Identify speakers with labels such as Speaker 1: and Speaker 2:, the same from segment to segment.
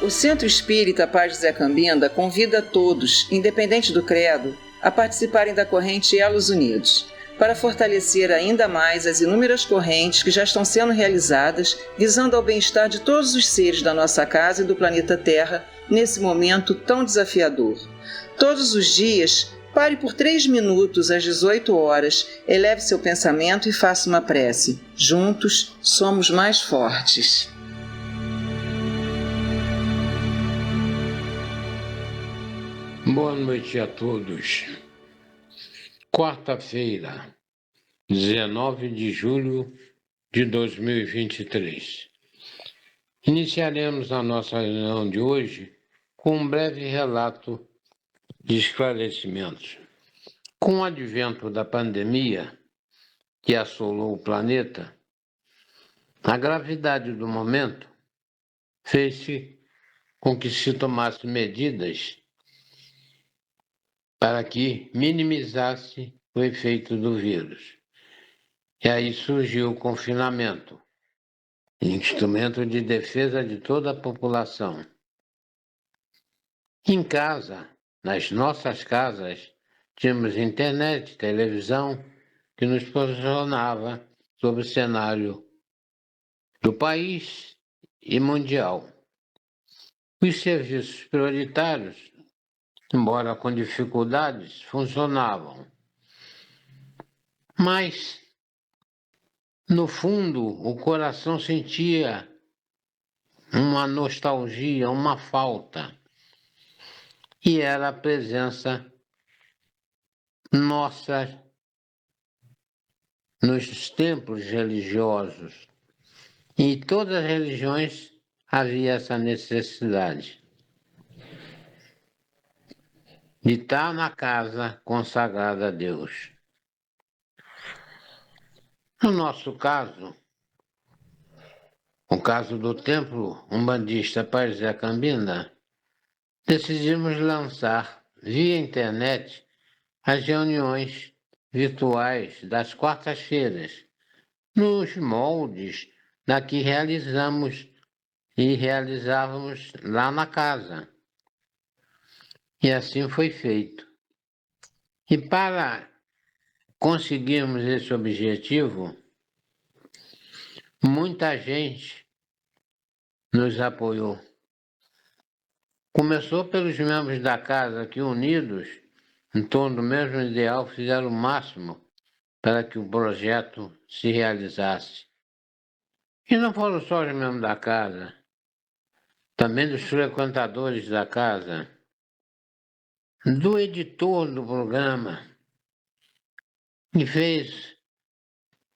Speaker 1: O Centro Espírita Paz de Zé Cambinda convida a todos, independente do credo, a participarem da corrente Elos Unidos, para fortalecer ainda mais as inúmeras correntes que já estão sendo realizadas, visando ao bem-estar de todos os seres da nossa casa e do planeta Terra, nesse momento tão desafiador. Todos os dias, pare por 3 minutos às 18 horas, eleve seu pensamento e faça uma prece. Juntos, somos mais fortes.
Speaker 2: Boa noite a todos. Quarta-feira, 19 de julho de 2023. Iniciaremos a nossa reunião de hoje com um breve relato de esclarecimentos. Com o advento da pandemia que assolou o planeta, a gravidade do momento fez-se com que se tomasse medidas para que minimizasse o efeito do vírus. E aí surgiu o confinamento, instrumento de defesa de toda a população. Em casa, nas nossas casas, tínhamos internet, televisão, que nos posicionava sobre o cenário do país e mundial. Os serviços prioritários, embora com dificuldades, funcionavam. Mas, no fundo, o coração sentia uma nostalgia, uma falta. E era a presença nossa nos templos religiosos. Em todas as religiões havia essa necessidade de estar na casa consagrada a Deus. No nosso caso, o caso do templo umbandista Paz de Zé Cambinda, decidimos lançar via internet as reuniões virtuais das quartas-feiras, nos moldes da que realizamos e realizávamos lá na casa. E assim foi feito. E para conseguirmos esse objetivo, muita gente nos apoiou. Começou pelos membros da casa que, unidos em torno do mesmo ideal, fizeram o máximo para que o projeto se realizasse. E não foram só os membros da casa, também dos frequentadores da casa, do editor do programa, que fez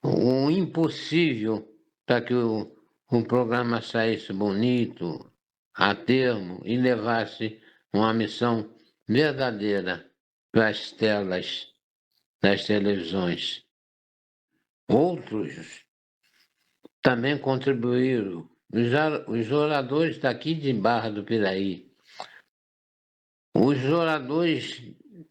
Speaker 2: o impossível para que o programa saísse bonito, a termo, e levasse uma missão verdadeira para as telas das televisões. Outros também contribuíram, os oradores daqui de Barra do Piraí, os oradores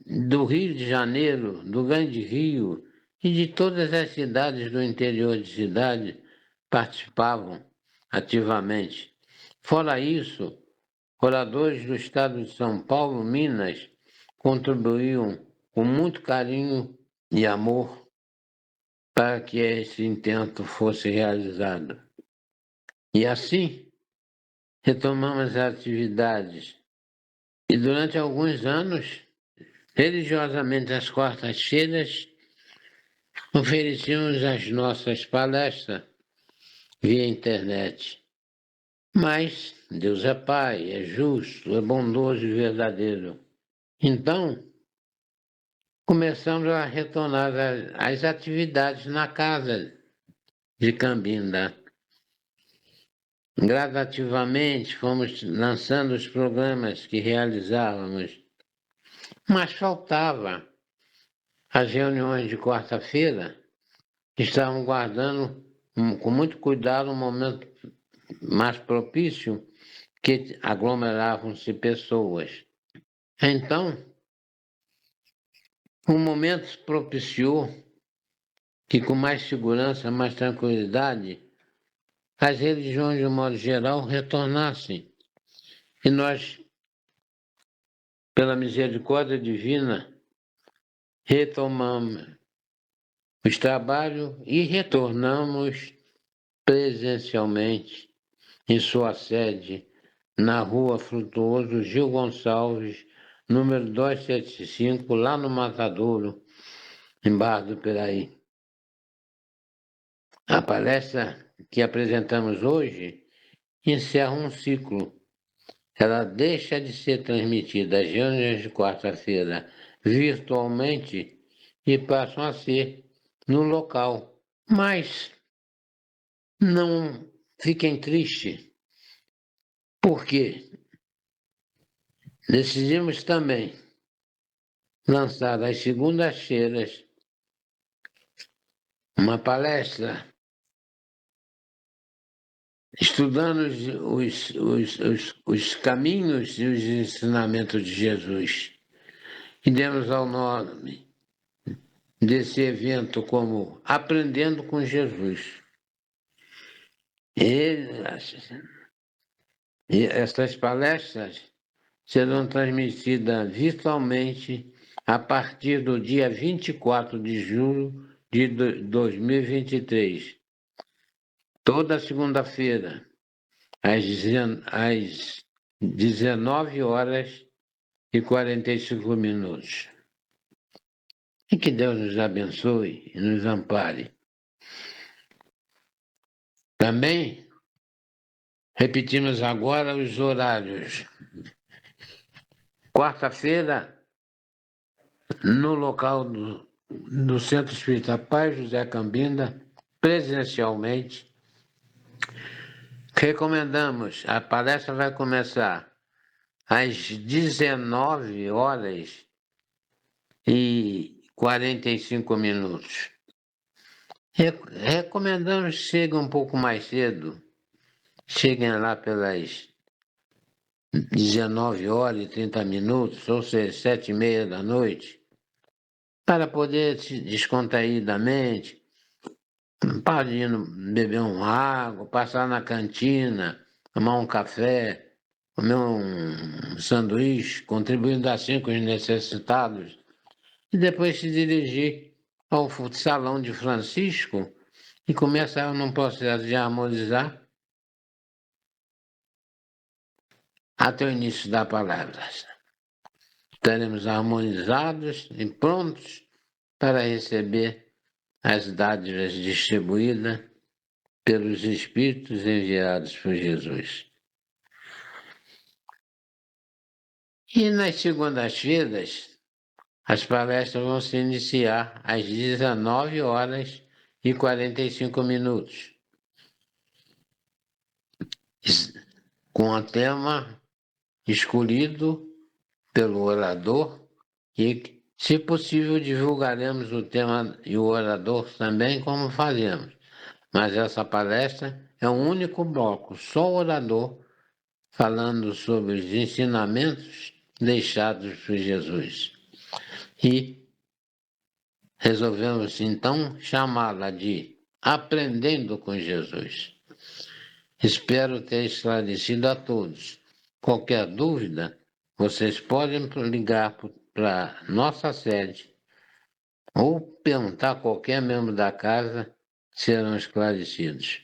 Speaker 2: do Rio de Janeiro, do Grande Rio e de todas as cidades do interior de cidade participavam ativamente. Fora isso, oradores do estado de São Paulo, Minas, contribuíam com muito carinho e amor para que esse intento fosse realizado. E assim, retomamos as atividades. E durante alguns anos, religiosamente às quartas-feiras, oferecíamos as nossas palestras via internet. Mas Deus é Pai, é justo, é bondoso e verdadeiro. Então, começamos a retornar as atividades na casa de Cambinda. Gradativamente fomos lançando os programas que realizávamos, mas faltava as reuniões de quarta-feira, que estavam guardando com muito cuidado um momento mais propício, que aglomeravam-se pessoas. Então, o momento propiciou que com mais segurança, mais tranquilidade, as religiões, de um modo geral, retornassem. E nós, pela misericórdia divina, retomamos os trabalhos e retornamos presencialmente em sua sede, na Rua Frutuoso Gil Gonçalves, número 275, lá no Matadouro, em Barra do Piraí. A palestra que apresentamos hoje encerra um ciclo. Ela deixa de ser transmitida às reuniões de quarta-feira virtualmente e passam a ser no local. Mas não fiquem tristes, porque decidimos também lançar às segundas-feiras uma palestra estudando os caminhos e os ensinamentos de Jesus. E demos ao nome desse evento como Aprendendo com Jesus. E essas palestras serão transmitidas virtualmente a partir do dia 24 de julho de 2023. Toda segunda-feira, às 19 horas e 45 minutos. E que Deus nos abençoe e nos ampare. Também repetimos agora os horários. Quarta-feira, no local do Centro Espírita Pai José Cambinda, presencialmente. Recomendamos, a palestra vai começar às 19 horas e 45 minutos. Recomendamos que cheguem um pouco mais cedo, cheguem lá pelas 19 horas e 30 minutos, ou seja, 7h30 da noite, para poder se descontraídamente, pode ir beber uma água, passar na cantina, tomar um café, comer um sanduíche, contribuindo assim com os necessitados, e depois se dirigir ao salão de Francisco e começar num processo de harmonizar até o início da palavra. Estaremos harmonizados e prontos para receber as dádivas distribuídas pelos Espíritos enviados por Jesus. E nas segundas-feiras, as palestras vão se iniciar às 19 horas e 45 minutos, com o tema escolhido pelo orador e, se possível, divulgaremos o tema e o orador também, como fazemos. Mas essa palestra é um único bloco, só o orador falando sobre os ensinamentos deixados por Jesus. E resolvemos então chamá-la de Aprendendo com Jesus. Espero ter esclarecido a todos. Qualquer dúvida, vocês podem ligar para nossa sede ou perguntar a qualquer membro da casa, serão esclarecidos.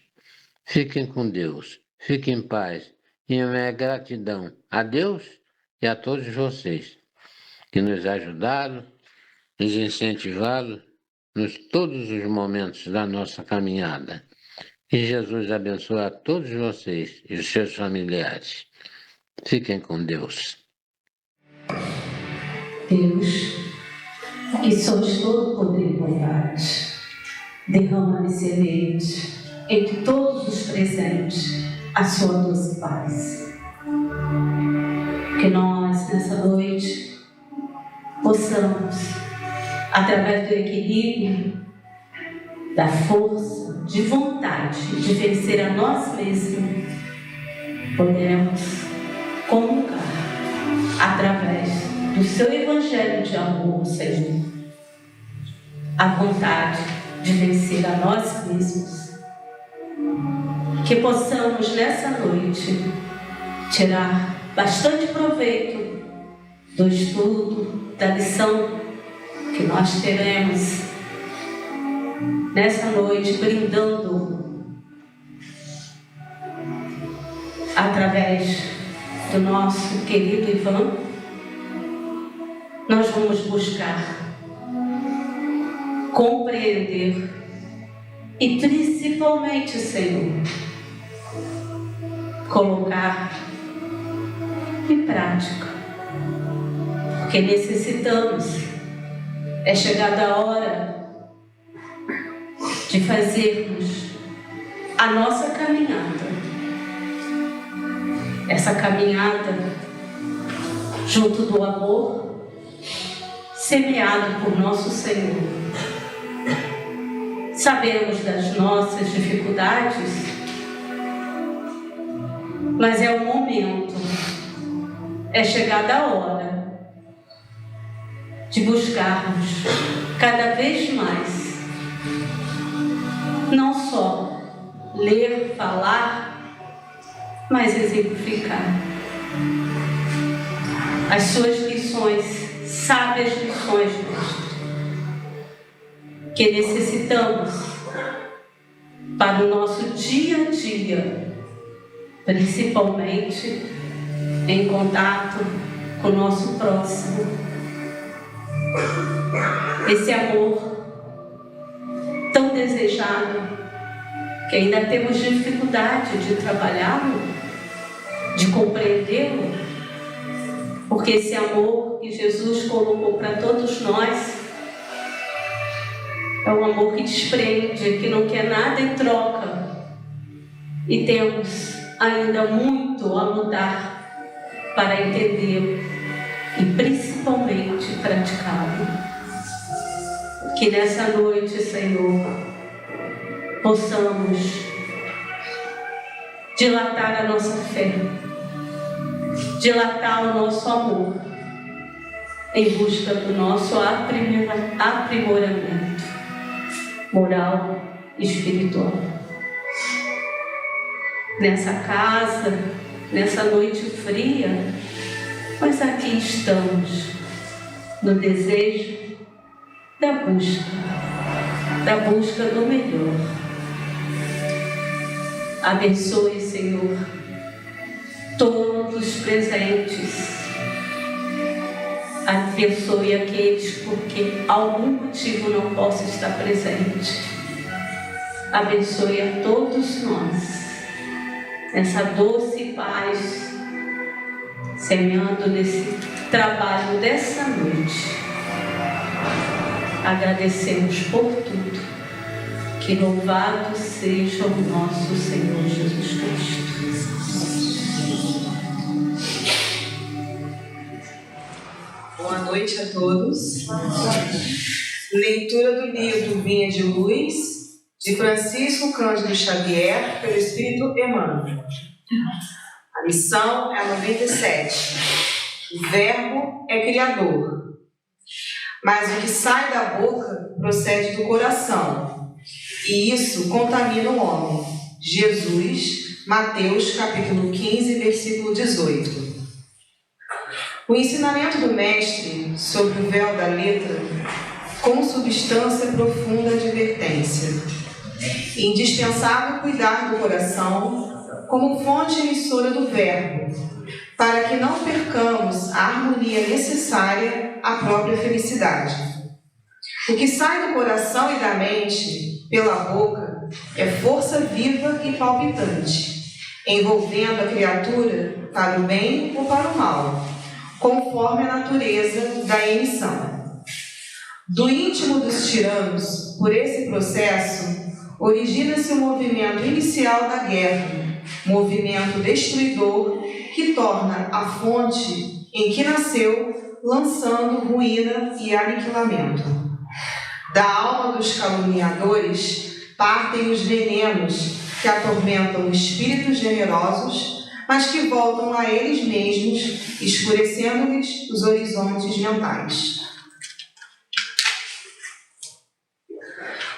Speaker 2: Fiquem com Deus, fiquem em paz e a minha gratidão a Deus e a todos vocês que nos ajudaram, nos incentivaram nos todos os momentos da nossa caminhada. Que Jesus abençoe a todos vocês e os seus familiares. Fiquem com Deus.
Speaker 3: Deus, que sois todo poder e bondade, derrama nesse ambiente, entre todos os presentes, a sua doce paz. Que nós, nessa noite, possamos, através do equilíbrio, da força, de vontade de vencer a nós mesmos, poderemos comungar através do seu Evangelho de amor, Senhor, a vontade de vencer a nós mesmos. Que possamos nessa noite tirar bastante proveito do estudo, da lição que nós teremos nessa noite, brindando através do nosso querido Ivan. Nós vamos buscar compreender e principalmente, Senhor, colocar em prática, porque necessitamos. É chegada a hora de fazermos a nossa caminhada, essa caminhada junto do amor semeado por nosso Senhor. Sabemos das nossas dificuldades, mas é o momento, é chegada a hora de buscarmos cada vez mais, não só ler, falar, mas exemplificar as suas lições, sábias lições, que necessitamos para o nosso dia a dia, principalmente em contato com o nosso próximo. Esse amor tão desejado, que ainda temos dificuldade de trabalhá-lo, de compreendê-lo, porque esse amor que Jesus colocou para todos nós é um amor que desprende, que não quer nada em troca, e temos ainda muito a mudar para entendê-lo e principalmente praticá-lo. Que nessa noite, Senhor, possamos dilatar a nossa fé, dilatar o nosso amor em busca do nosso aprimoramento moral e espiritual. Nessa casa, nessa noite fria, mas aqui estamos no desejo da busca do melhor. Abençoe, Senhor, todos os presentes. Abençoe aqueles porque algum motivo não possa estar presente. Abençoe a todos nós, essa doce paz, semeando nesse trabalho dessa noite. Agradecemos por tudo. Que louvado seja o nosso Senhor Jesus Cristo.
Speaker 4: Boa noite a todos. Leitura do livro Vinha de Luz, de Francisco Cândido Xavier, pelo Espírito Emmanuel. A lição é a 97. O Verbo é Criador. Mas o que sai da boca procede do coração, e isso contamina o homem. Jesus, Mateus, capítulo 15, versículo 18. O ensinamento do Mestre sobre o véu da letra, com substância profunda advertência. Indispensável cuidar do coração como fonte emissora do Verbo, para que não percamos a harmonia necessária à própria felicidade. O que sai do coração e da mente, pela boca, é força viva e palpitante, envolvendo a criatura para o bem ou para o mal, conforme a natureza da emissão. Do íntimo dos tiranos, por esse processo, origina-se o movimento inicial da guerra, movimento destruidor que torna a fonte em que nasceu, lançando ruína e aniquilamento. Da alma dos caluniadores partem os venenos que atormentam espíritos generosos, mas que voltam a eles mesmos, escurecendo-lhes os horizontes mentais.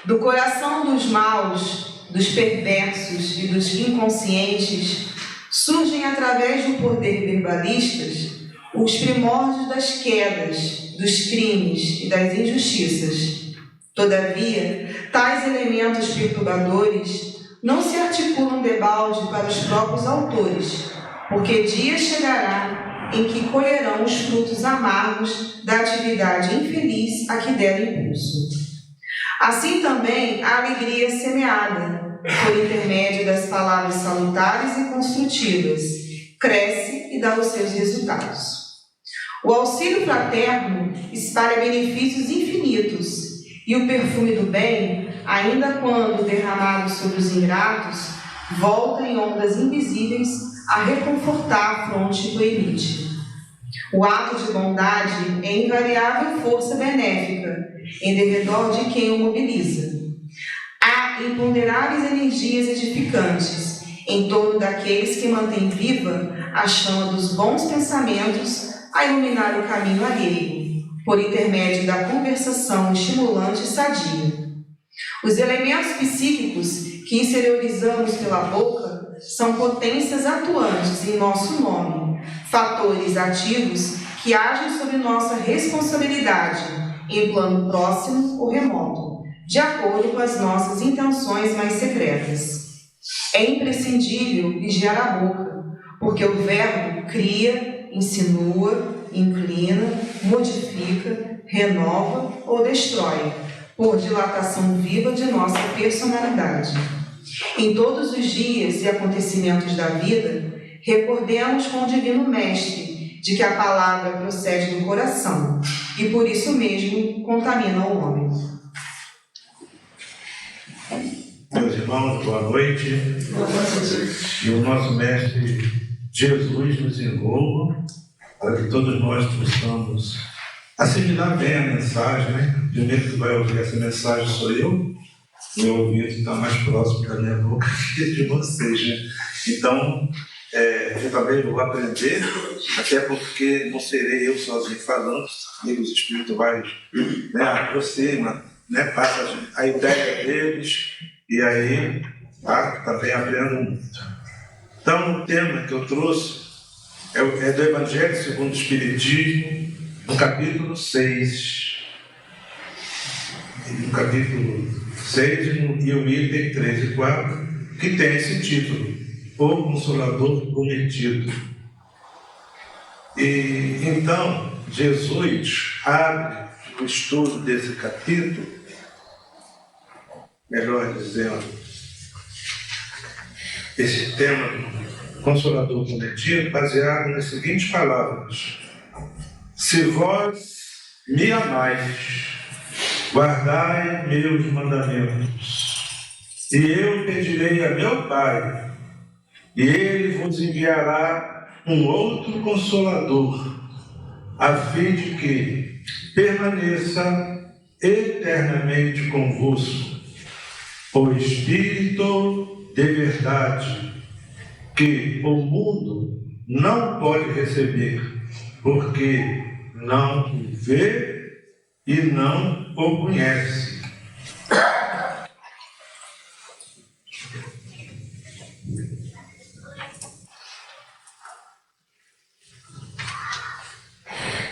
Speaker 4: Do coração dos maus, dos perversos e dos inconscientes, Surgem através do poder verbalistas os primórdios das quedas, dos crimes e das injustiças. Todavia, tais elementos perturbadores não se articulam debalde para os próprios autores, porque dia chegará em que colherão os frutos amargos da atividade infeliz a que deram impulso. Assim também a alegria semeada, por intermédio das palavras salutares e construtivas, cresce e dá os seus resultados. O auxílio fraterno espalha benefícios infinitos, e o perfume do bem, ainda quando derramado sobre os ingratos, volta em ondas invisíveis a reconfortar a fronte do ermite. O ato de bondade é invariável força benéfica em derredor de quem o mobiliza. Há imponderáveis energias edificantes em torno daqueles que mantêm viva a chama dos bons pensamentos a iluminar o caminho alheio, por intermédio da conversação estimulante e sadia. Os elementos psíquicos que exteriorizamos pela boca são potências atuantes em nosso nome, fatores ativos que agem sobre nossa responsabilidade, em plano próximo ou remoto, de acordo com as nossas intenções mais secretas. É imprescindível vigiar a boca, porque o verbo cria, insinua, inclina, modifica, renova ou destrói, por dilatação viva de nossa personalidade. Em todos os dias e acontecimentos da vida, recordemos com o Divino Mestre de que a palavra procede do coração e por isso mesmo contamina o homem.
Speaker 5: Meus irmãos, boa noite. E o nosso Mestre Jesus nos envolva para que todos nós possamos assimilar bem a mensagem, né? Primeiro que vai ouvir essa mensagem sou eu, meu ouvido está mais próximo da minha boca que de vocês, né? Então, eu também vou aprender, até porque não serei eu sozinho falando, os espirituais, né, aproximam, né, passa a ideia deles, e aí também aprendo muito. Então, o tema que eu trouxe é do Evangelho segundo o Espiritismo, no capítulo 6. No capítulo 6 e o item 3 e 4, que tem esse título, O Consolador Prometido. E então, Jesus abre o estudo desse capítulo, melhor dizendo, esse tema Consolador Prometido, baseado nas seguintes palavras: se vós me amais, guardai meus mandamentos, e eu pedirei a meu Pai, e ele vos enviará um outro Consolador, a fim de que permaneça eternamente convosco, o Espírito de verdade, que o mundo não pode receber, porque não o vê e não o conhece.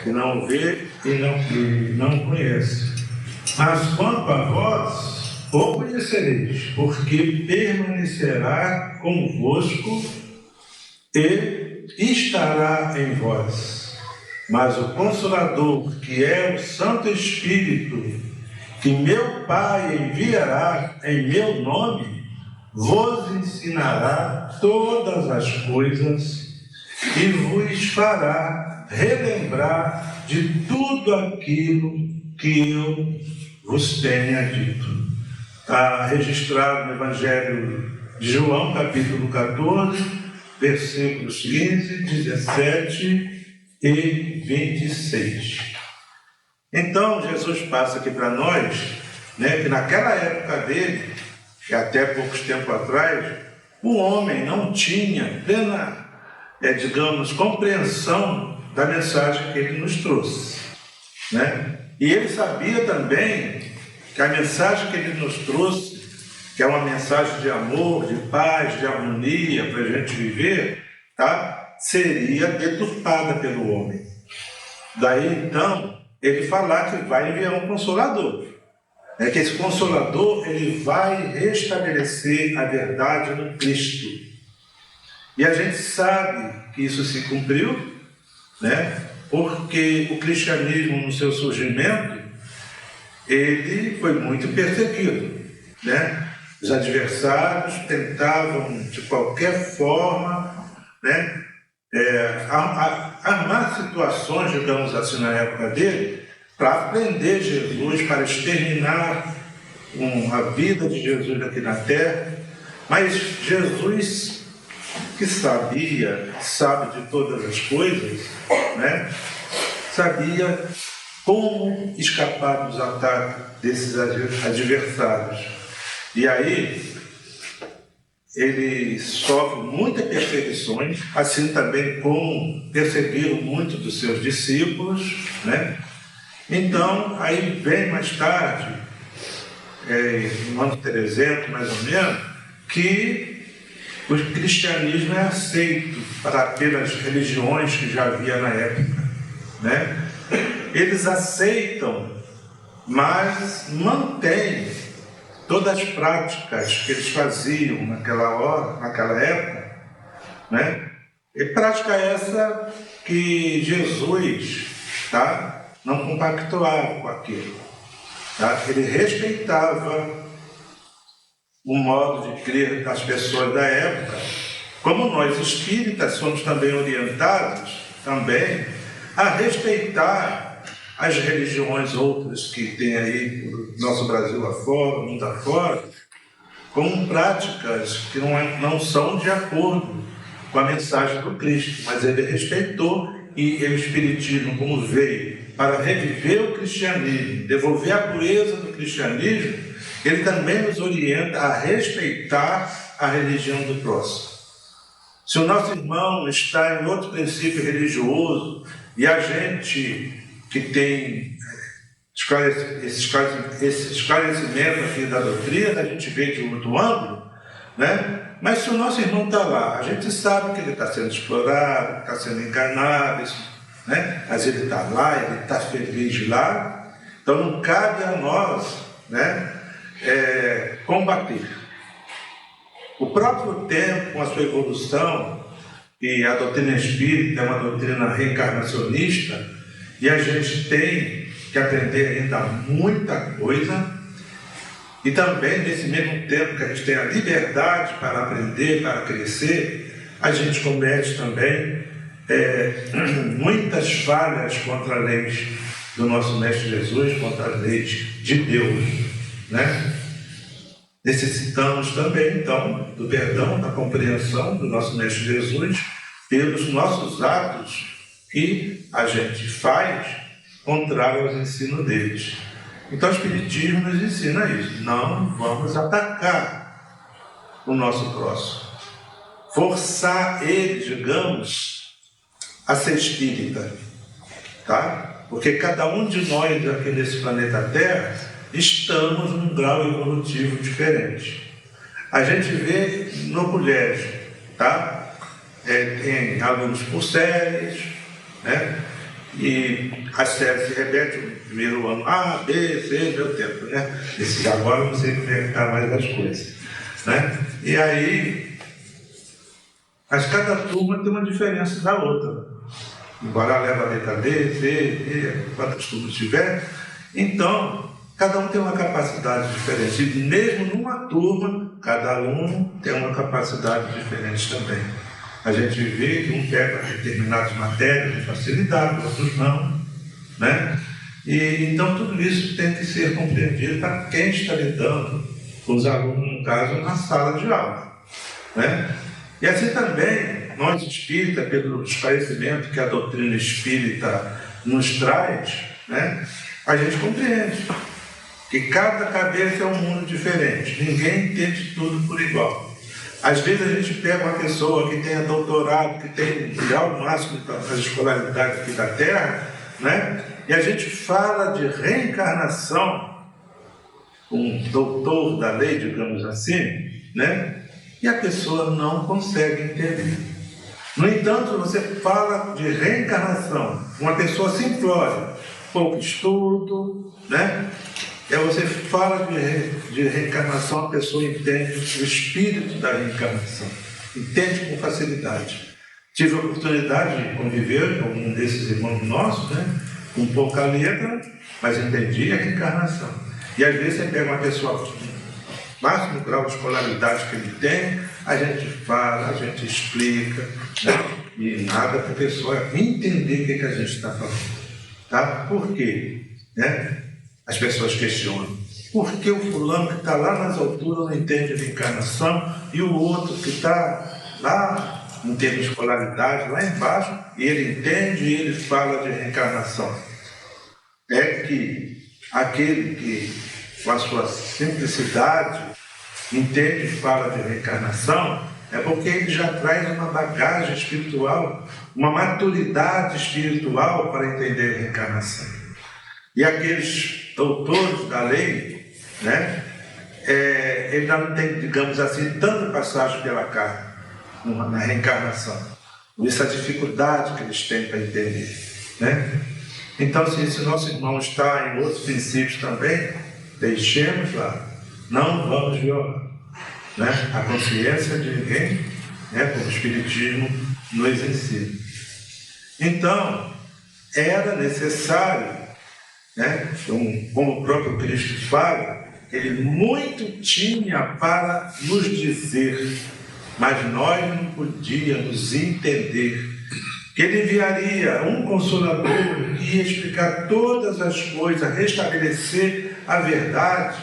Speaker 5: Que não o vê e não o conhece. Mas quanto a vós, o conhecereis, porque permanecerá convosco e estará em vós. Mas o Consolador, que é o Santo Espírito, que meu Pai enviará em meu nome, vos ensinará todas as coisas e vos fará relembrar de tudo aquilo que eu vos tenha dito. Está registrado no Evangelho de João, capítulo 14, versículos 15, 17 e 26. Então, Jesus passa aqui para nós, né, que naquela época dele, que até poucos tempos atrás, o homem não tinha plena, compreensão da mensagem que ele nos trouxe, né? E ele sabia também que a mensagem que ele nos trouxe que é uma mensagem de amor, de paz, de harmonia para a gente viver, tá? Seria deturpada pelo homem. Daí, então, ele falar que vai enviar um Consolador. É que esse Consolador, ele vai restabelecer a verdade no Cristo. E a gente sabe que isso se cumpriu, né? Porque o cristianismo, no seu surgimento, ele foi muito perseguido, né? Os adversários tentavam, de qualquer forma, né, armar situações, digamos assim, na época dele, para prender Jesus, para exterminar a vida de Jesus aqui na terra. Mas Jesus, que sabe de todas as coisas, né, sabia como escapar dos ataques desses adversários. E aí, ele sofre muitas perseguições, assim também como perseguiram muitos dos seus discípulos, né? Então, aí vem mais tarde, no ano 300, mais ou menos, que o cristianismo é aceito pelas religiões que já havia na época, né? Eles aceitam, mas mantêm todas as práticas que eles faziam naquela época, né? E prática essa que Jesus, tá, não compactuava com aquilo, tá? Ele respeitava o modo de crer das pessoas da época, como nós espíritas somos também orientados também a respeitar as religiões outras que tem aí no nosso Brasil afora, mundo afora, como práticas que não são de acordo com a mensagem do Cristo, mas ele respeitou, e o Espiritismo, como veio para reviver o cristianismo, devolver a pureza do cristianismo, ele também nos orienta a respeitar a religião do próximo. Se o nosso irmão está em outro princípio religioso e a gente que tem esse esclarecimento aqui da doutrina, a gente vê de outro ângulo, né? Mas se o nosso irmão está lá, a gente sabe que ele está sendo explorado, está sendo enganado, né? Mas ele está lá, ele está feliz lá, então não cabe a nós, né, combater. O próprio tempo, com a sua evolução, e a doutrina espírita é uma doutrina reencarnacionista, e a gente tem que aprender ainda muita coisa, e também, nesse mesmo tempo que a gente tem a liberdade para aprender, para crescer, a gente comete também muitas falhas contra as leis do nosso Mestre Jesus, contra as leis de Deus, né? Necessitamos também, então, do perdão, da compreensão do nosso Mestre Jesus pelos nossos atos que a gente faz contrário aos ensinos deles. Então, o Espiritismo nos ensina isso. Não vamos atacar o nosso próximo. Forçar ele, digamos, a ser espírita. Tá? Porque cada um de nós aqui nesse planeta Terra estamos num grau evolutivo diferente. A gente vê no colégio, tá? Tem alunos por séries, né? E as séries se repetem no primeiro ano, A, B, C, meu tempo, né? Esse agora eu não sei como é que está mais as coisas, né? E aí, mas cada turma tem uma diferença da outra. Embora leve a letra B, C, D, quantas turmas tiver, então, cada um tem uma capacidade diferente. E mesmo numa turma, cada aluno tem uma capacidade diferente também. A gente vê que um pega determinadas matérias com facilidade, outros não, né? E então tudo isso tem que ser compreendido para quem está lidando com os alunos, no caso, na sala de aula, né? E assim também, nós espíritas, pelo esclarecimento que a doutrina espírita nos traz, né? A gente compreende que cada cabeça é um mundo diferente, ninguém entende tudo por igual. Às vezes a gente pega uma pessoa que tenha doutorado, que tem grau máximo das escolaridades aqui da Terra, né? E a gente fala de reencarnação, um doutor da lei, digamos assim, né? E a pessoa não consegue entender. No entanto, você fala de reencarnação, uma pessoa simplória, pouco estudo, né? Você fala de reencarnação, a pessoa entende o espírito da reencarnação, entende com facilidade. Tive a oportunidade de conviver com um desses irmãos nossos, né? Com pouca letra, mas entendi a reencarnação. E às vezes você pega uma pessoa com o máximo grau de escolaridade que ele tem, a gente fala, a gente explica, né? E nada para a pessoa entender o que a gente está falando. Tá? Por quê? Né? As pessoas questionam. Por que o fulano que está lá nas alturas não entende a reencarnação e o outro que está lá, não tem escolaridade, lá embaixo, e ele entende e ele fala de reencarnação? É que aquele que, com a sua simplicidade, entende e fala de reencarnação, é porque ele já traz uma bagagem espiritual, uma maturidade espiritual para entender a reencarnação. E aqueles doutores da lei, né, ele não tem, digamos assim, tanta passagem pela carne na reencarnação. Por isso a dificuldade que eles têm para entender, né? Então, se esse nosso irmão está em outros princípios também, deixemos lá, não vamos violar, né, a consciência de ninguém, né, como o Espiritismo nos ensina. Então, era necessário, né, como o próprio Cristo fala, ele muito tinha para nos dizer, mas nós não podíamos entender. Que ele enviaria um Consolador que ia explicar todas as coisas, restabelecer a verdade,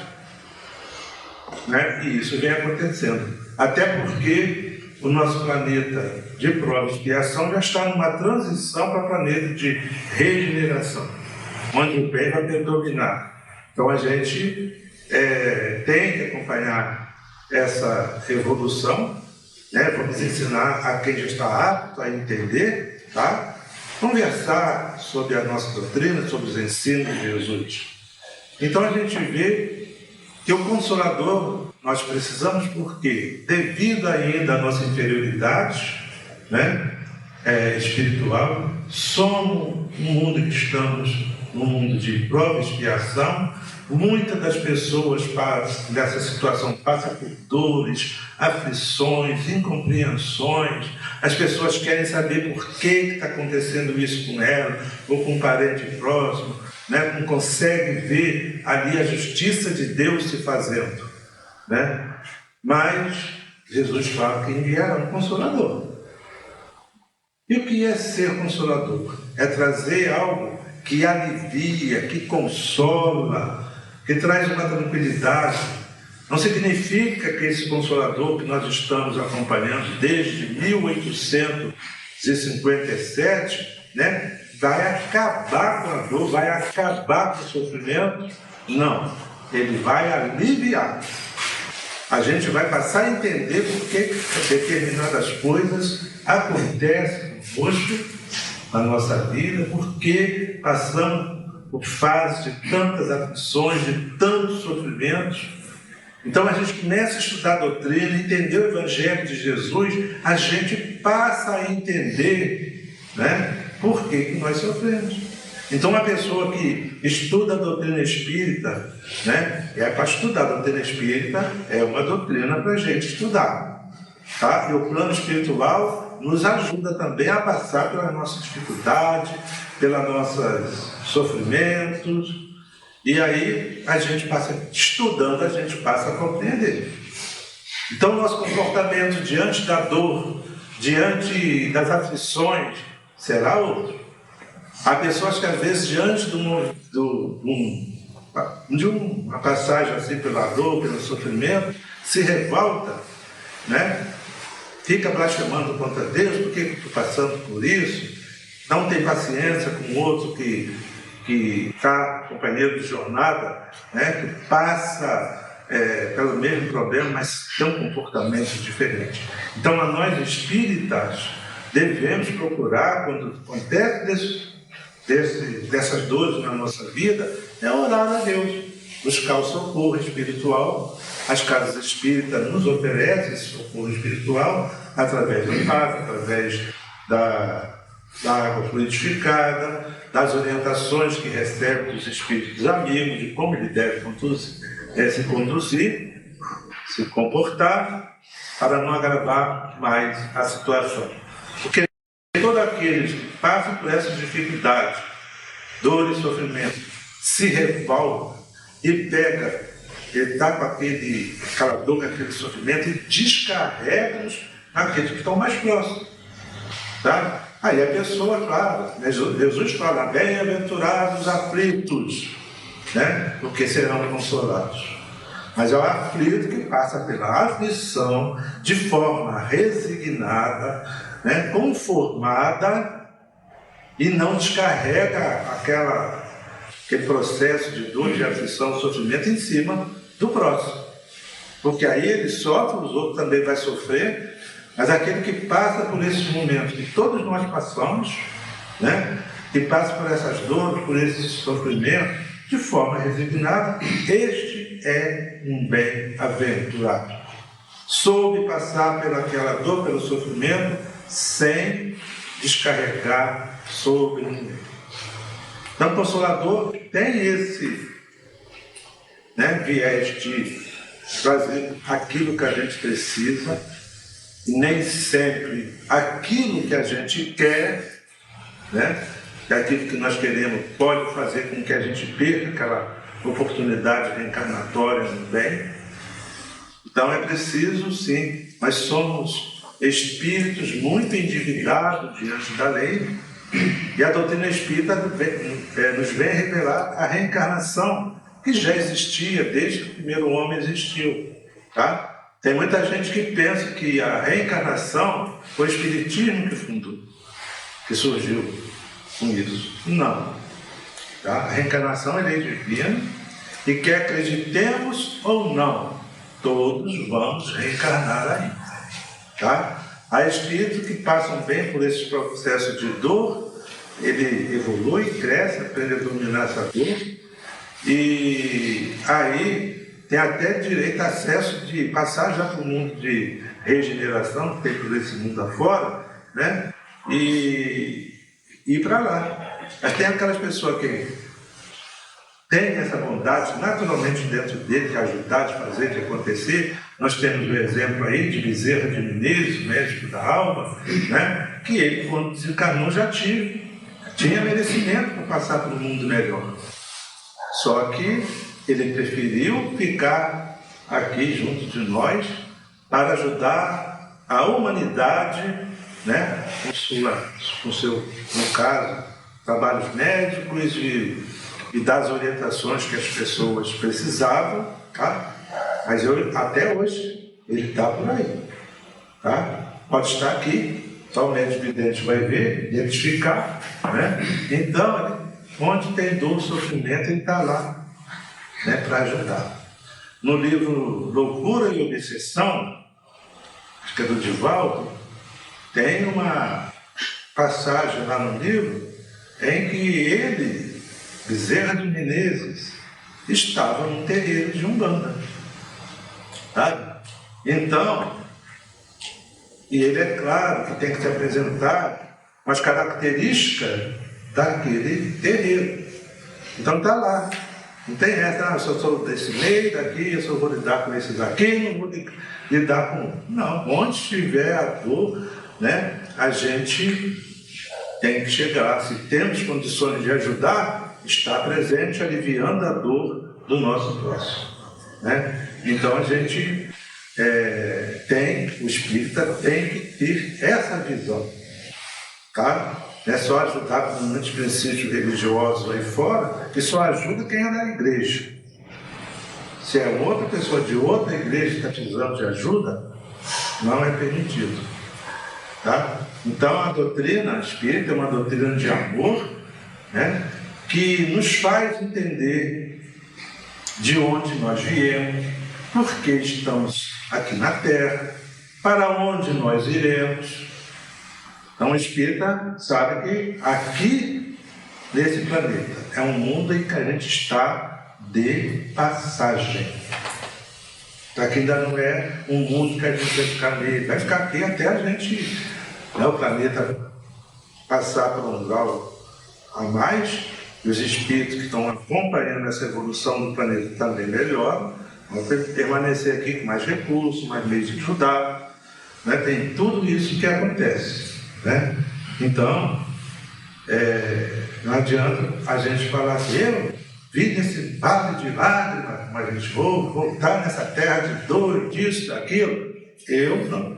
Speaker 5: né? E isso vem acontecendo. Até porque o nosso planeta de prova e expiação já está numa transição para planeta de regeneração, onde o bem vai predominar. Então a gente tem que acompanhar essa evolução, né? Vamos ensinar a quem já está apto a entender, tá? Conversar sobre a nossa doutrina, sobre os ensinos de Jesus. Então a gente vê que o Consolador nós precisamos, porque devido ainda à nossa inferioridade, né, espiritual, somos um mundo que estamos num mundo de prova e expiação. Muitas das pessoas nessa situação passam por dores, aflições, incompreensões. As pessoas querem saber por que está acontecendo isso com ela ou com um parente próximo, né? Não consegue ver ali a justiça de Deus se fazendo, né? Mas Jesus fala que enviará um Consolador. E o que é ser Consolador? É trazer algo que alivia, que consola, que traz uma tranquilidade. Não significa que esse Consolador que nós estamos acompanhando desde 1857, né, vai acabar com a dor, vai acabar com o sofrimento. Não, ele vai aliviar. A gente vai passar a entender por que determinadas coisas acontecem conosco na nossa vida, porque passamos por fases de tantas aflições, de tantos sofrimentos. Então a gente começa a estudar a doutrina, entender o Evangelho de Jesus, a gente passa a entender, né, por que nós sofremos. Então uma pessoa que estuda a doutrina espírita, né, para estudar a doutrina espírita, é uma doutrina para a gente estudar. Tá? E o plano espiritual nos ajuda também a passar pela nossa dificuldade, pelos nossos sofrimentos, e aí a gente passa, estudando, a gente passa a compreender. Então o nosso comportamento diante da dor, diante das aflições, será outro. Há pessoas que às vezes diante de uma passagem assim pela dor, pelo sofrimento, se revolta, né? Fica blasfemando contra Deus, por que estou passando por isso? Não tem paciência com o outro que está companheiro de jornada, né? Que passa pelo mesmo problema, mas tem um comportamento diferente. Então, a nós espíritas devemos procurar, quando acontece dessas dores na nossa vida, orar a Deus. buscar o socorro espiritual. As casas espíritas nos oferecem esse socorro espiritual através do passe, através da água fluidificada, das orientações que recebe dos espíritos amigos, de como ele deve se conduzir, se comportar, para não agravar mais a situação. Porque todos aqueles que passam por essas dificuldades, dor e sofrimento, se revoltam e pega, ele está com aquela dor, aquele sofrimento, e descarrega-nos naqueles que estão mais próximos. Tá? Aí a pessoa, claro, Jesus fala, bem-aventurados os aflitos, né? Porque serão consolados. Mas é o aflito que passa pela aflição de forma resignada, né? Conformada, e não descarrega aquele processo de dor, de aflição, sofrimento em cima do próximo. Porque aí ele sofre, os outros também vão sofrer, mas aquele que passa por esses momentos que todos nós passamos, né? Que passa por essas dores, por esses sofrimentos, de forma resignada, este é um bem-aventurado. Soube passar pelaquela dor, pelo sofrimento, sem descarregar sobre ninguém. Então, o Consolador tem esse, né, viés de trazer aquilo que a gente precisa, e nem sempre aquilo que a gente quer, né, que aquilo que nós queremos pode fazer com que a gente perca aquela oportunidade reencarnatória no bem. Então é preciso, sim, mas somos espíritos muito endividados diante da lei, e a doutrina espírita nos vem revelar a reencarnação, que já existia desde que o primeiro homem existiu. Tá? Tem muita gente que pensa que a reencarnação foi o espiritismo que fundou, que surgiu com isso. Não. Tá? A reencarnação é lei divina, e quer acreditemos ou não, todos vamos reencarnar ainda. Tá? Há espíritos que passam bem por esse processo de dor, ele evolui, cresce, aprende a dominar essa dor, e aí tem até direito a acesso de passar já para o mundo de regeneração, que tem por esse mundo afora, né? E ir para lá. Mas tem aquelas pessoas que têm essa bondade naturalmente dentro dele, de ajudar, de fazer, de acontecer. Nós temos o exemplo aí de Bezerra de Menezes, médico da alma, né? Que ele, quando desencarnou, já tinha merecimento para passar para um mundo melhor. Só que ele preferiu ficar aqui junto de nós para ajudar a humanidade, né? Com seu, no caso, trabalhos médicos e das orientações que as pessoas precisavam, tá? Mas até hoje ele está por aí, tá? Pode estar aqui, só o médico vidente vai ver, identificar, né? Então, onde tem dor, sofrimento, ele está lá, né, para ajudar. No livro Loucura e Obsessão, acho que é do Divaldo, tem uma passagem lá no livro em que ele, Bezerra de Menezes, estava num terreiro de Umbanda. Sabe? Então, e ele é claro que tem que se apresentar com as características daquele terreiro. Então está lá. Não tem essa, eu sou desse meio, daqui, eu só vou lidar com esses aqui, não vou lidar com... Não, onde estiver a dor, né, a gente tem que chegar. Se temos condições de ajudar, está presente, aliviando a dor do nosso próximo. Né? Então a gente o espírita tem que ter essa visão. Tá? Não é só ajudar com muitos princípios religiosos aí fora, que só ajuda quem é da igreja. Se é outra pessoa de outra igreja que está precisando de ajuda, não é permitido. Tá? Então a doutrina espírita é uma doutrina de amor, né, que nos faz entender de onde nós viemos, por que estamos aqui na Terra, para onde nós iremos. Então o espírita sabe que aqui, nesse planeta, é um mundo em que a gente está de passagem. Para que ainda não é um mundo que a gente vai ficar nele. Vai ficar aqui até a gente, o planeta, passar por um grau a mais, e os espíritos que estão acompanhando essa evolução do planeta também melhoram, vão permanecer aqui com mais recursos, mais meios de ajudar, né? Tem tudo isso que acontece, né? Então, não adianta a gente falar assim, eu vi nesse vale de lágrimas, mas a gente vou voltar nessa terra de dor, disso, daquilo. Eu não.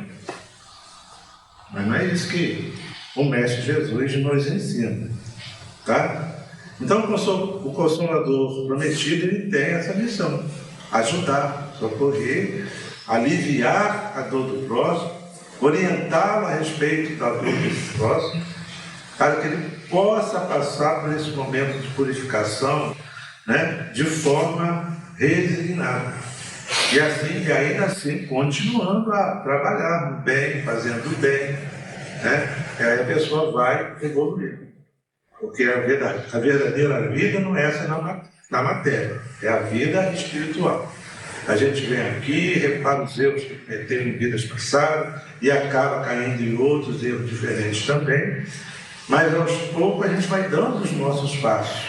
Speaker 5: Mas não é isso que o Mestre Jesus nos ensina, tá? Então o Consolador prometido, ele tem essa missão: ajudar, socorrer, aliviar a dor do próximo, orientá-lo a respeito da dor do próximo, para que ele possa passar por esse momento de purificação, né, de forma resignada. E assim, e ainda assim, continuando a trabalhar no bem, fazendo o bem, né? E aí a pessoa vai evoluir. Porque a verdadeira vida não é essa na matéria, é a vida espiritual. A gente vem aqui, repara os erros que cometeram em vidas passadas e acaba caindo em outros erros diferentes também, mas aos poucos a gente vai dando os nossos passos.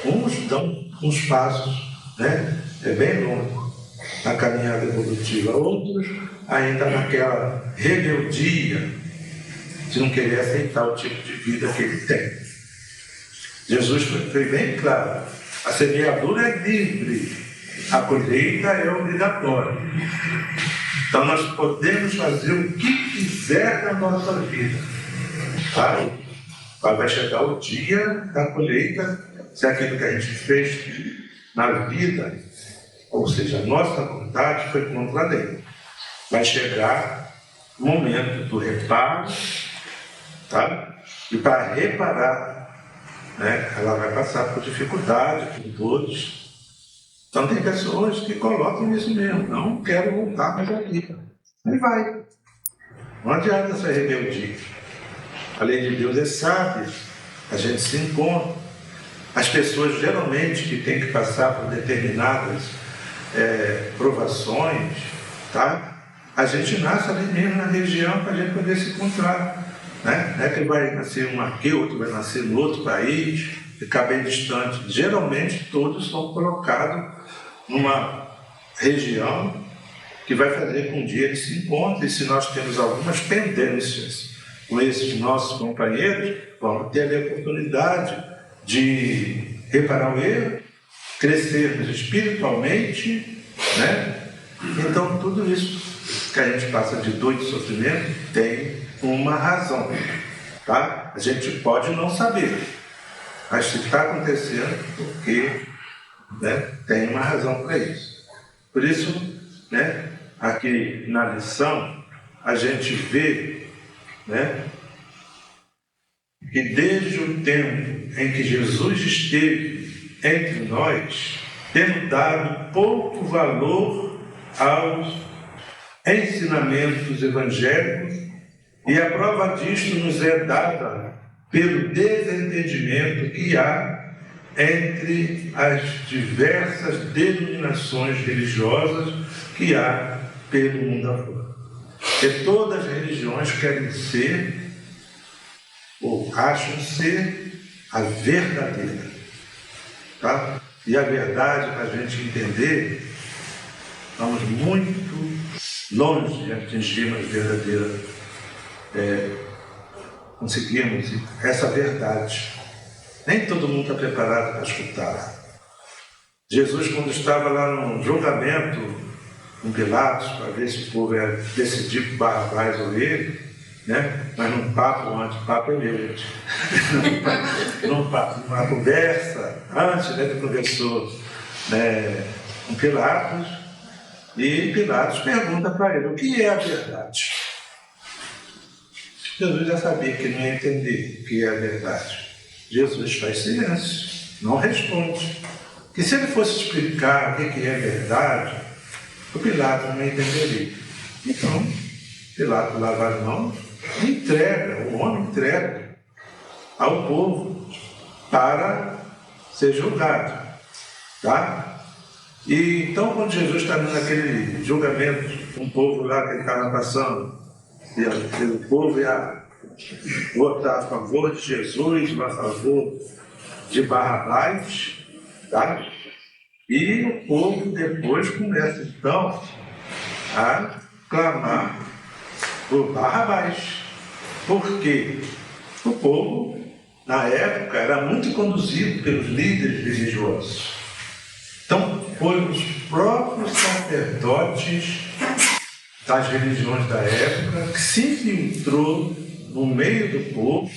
Speaker 5: Uns dão uns passos, né? É bem longo na caminhada evolutiva, outros ainda naquela rebeldia de não querer aceitar o tipo de vida que ele tem. Jesus foi bem claro: a semeadura é livre, a colheita é obrigatória. Então nós podemos fazer o que quiser na nossa vida, tá? Vai chegar o dia da colheita, se aquilo que a gente fez na vida, ou seja, a nossa vontade foi contra a lei. Vai chegar o momento do reparo, tá? E para reparar, né, ela vai passar por dificuldade, por dores. Então tem pessoas que colocam isso mesmo: não quero voltar mais aqui. Aí vai. Não adianta essa rebeldia. A lei de Deus é sábia, a gente se encontra. As pessoas geralmente que têm que passar por determinadas provações, tá? A gente nasce ali mesmo na região para a gente poder se encontrar, né? Não é que vai nascer um aqui, outro vai nascer no outro país, ficar bem distante. Geralmente todos são colocados numa região que vai fazer com que um dia eles se encontrem. E se nós temos algumas pendências com esses nossos companheiros, vamos ter a oportunidade de reparar o erro, crescermos espiritualmente, né? Então tudo isso que a gente passa de dor e de sofrimento tem uma razão, tá? A gente pode não saber, mas se está acontecendo, porque, né, tem uma razão para isso. Por isso, né, aqui na lição a gente vê, né, que desde o tempo em que Jesus esteve entre nós, temos dado pouco valor aos ensinamentos evangélicos, e a prova disto nos é dada pelo desentendimento que há entre as diversas denominações religiosas que há pelo mundo afora. Porque todas as religiões querem ser, ou acham ser, a verdadeira, tá? E a verdade, para a gente entender, estamos muito longe de atingir a verdadeira, conseguirmos essa verdade. Nem todo mundo está preparado para escutar. Jesus, quando estava lá no julgamento com Pilatos, para ver se o povo ia decidir por Barrabás ou ele, né? Mas num papo antes, papo é meu, gente. numa conversa antes, né, ele conversou, né, com Pilatos, e Pilatos pergunta para ele: o que é a verdade? Jesus já sabia que não ia entender o que é a verdade. Jesus faz silêncio, não responde. Que se ele fosse explicar o que é verdade, o Pilatos não entenderia. Então, Pilatos lava as mãos e entrega, o homem entrega ao povo para ser julgado, tá? E então, quando Jesus está naquele julgamento, um povo lá que ele estava passando, e o povo ia votar a favor de Jesus, a favor de Barrabás, tá? E o povo depois começa, então, a clamar por Barrabás. Por quê? O povo, na época, era muito conduzido pelos líderes religiosos. Então, foram os próprios sacerdotes das religiões da época que se infiltrou no meio do povo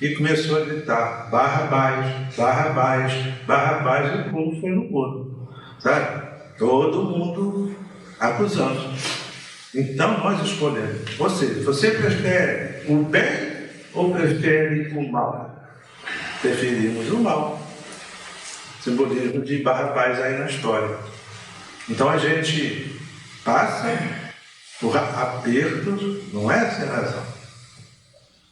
Speaker 5: e começou a gritar Barrabás, Barrabás, Barrabás, e o povo foi no povo, sabe? Todo mundo acusando. Então nós escolhemos. Você prefere o bem ou prefere o mal? Preferimos o mal. Simbolismo de Barrabás aí na história. Então a gente passa por apertos, não é sem razão.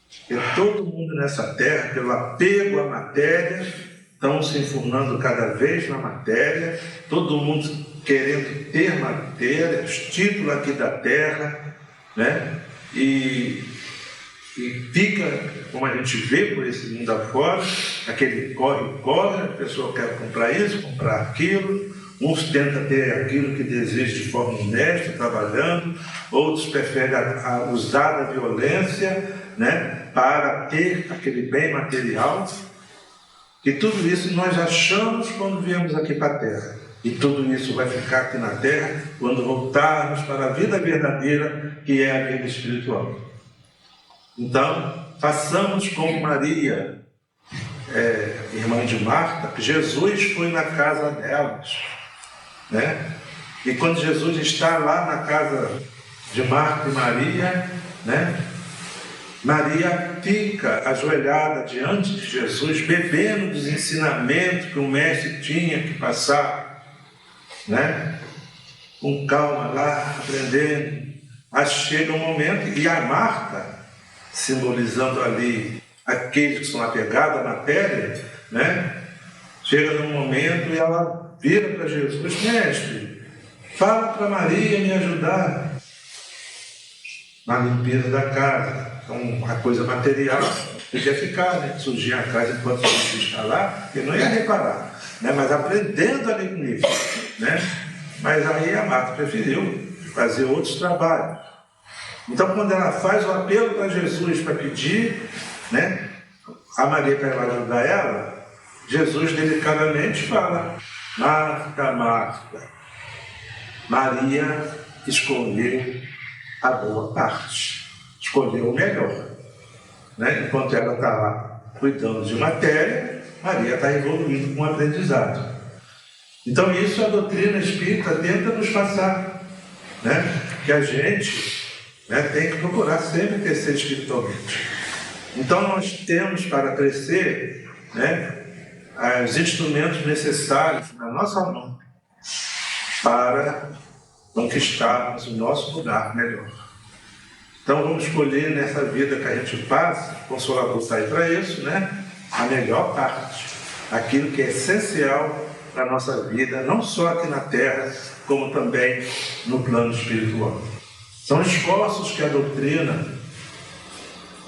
Speaker 5: Porque todo mundo nessa terra, pelo apego à matéria, estão se enfurnando cada vez na matéria, todo mundo querendo ter matéria, os títulos aqui da terra, né? E fica, como a gente vê por esse mundo afora, aquele corre, a pessoa quer comprar isso, comprar aquilo, uns tentam ter aquilo que deseja de forma honesta, trabalhando, outros preferem usar da violência, né, para ter aquele bem material. E tudo isso nós achamos quando viemos aqui para a Terra. E tudo isso vai ficar aqui na Terra quando voltarmos para a vida verdadeira, que é a vida espiritual. Então, façamos como Maria, irmã de Marta, que Jesus foi na casa delas, né? E quando Jesus está lá na casa de Marta e Maria, né? Maria fica ajoelhada diante de Jesus, bebendo dos ensinamentos que o mestre tinha que passar, né? Com calma lá, aprendendo. Mas chega um momento, e a Marta, simbolizando ali aqueles que são apegados à matéria, né? Chega num momento e ela vira para Jesus: mestre, fala para Maria me ajudar na limpeza da casa. Então, a coisa material podia ficar, né? Surgir a casa enquanto Jesus está lá, ele não ia reparar, né? Mas aprendendo ali com ele, né? Mas aí a Marta preferiu fazer outros trabalhos. Então, quando ela faz o apelo para Jesus para pedir, né, a Maria para ela ajudar ela, Jesus delicadamente fala: Marta, Marta, Maria escolheu a boa parte, escolheu o melhor, né? Enquanto ela está lá cuidando de matéria, Maria está evoluindo com o aprendizado. Então isso a doutrina espírita tenta nos passar, né? Que a gente, né, tem que procurar sempre crescer espiritualmente. Então nós temos para crescer, né, os instrumentos necessários na nossa mão para conquistarmos o nosso lugar melhor. Então vamos escolher nessa vida que a gente passa, o Consolador está aí para isso, né, a melhor parte, aquilo que é essencial para a nossa vida, não só aqui na Terra, como também no plano espiritual. São esforços que a doutrina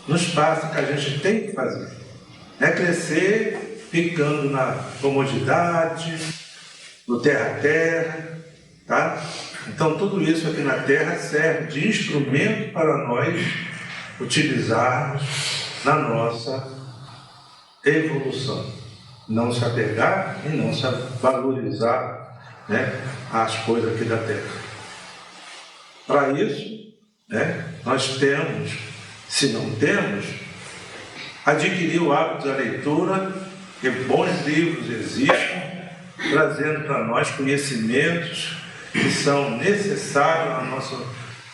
Speaker 5: nos passa, que a gente tem que fazer. É crescer ficando na comodidade, no terra-terra, tá? Então tudo isso aqui na Terra serve de instrumento para nós utilizarmos na nossa evolução. Não se apegar e não se valorizar, né, as coisas aqui da Terra. Para isso, né, nós temos, se não temos, adquirir o hábito da leitura, que bons livros existem, trazendo para nós conhecimentos que são necessários ao nosso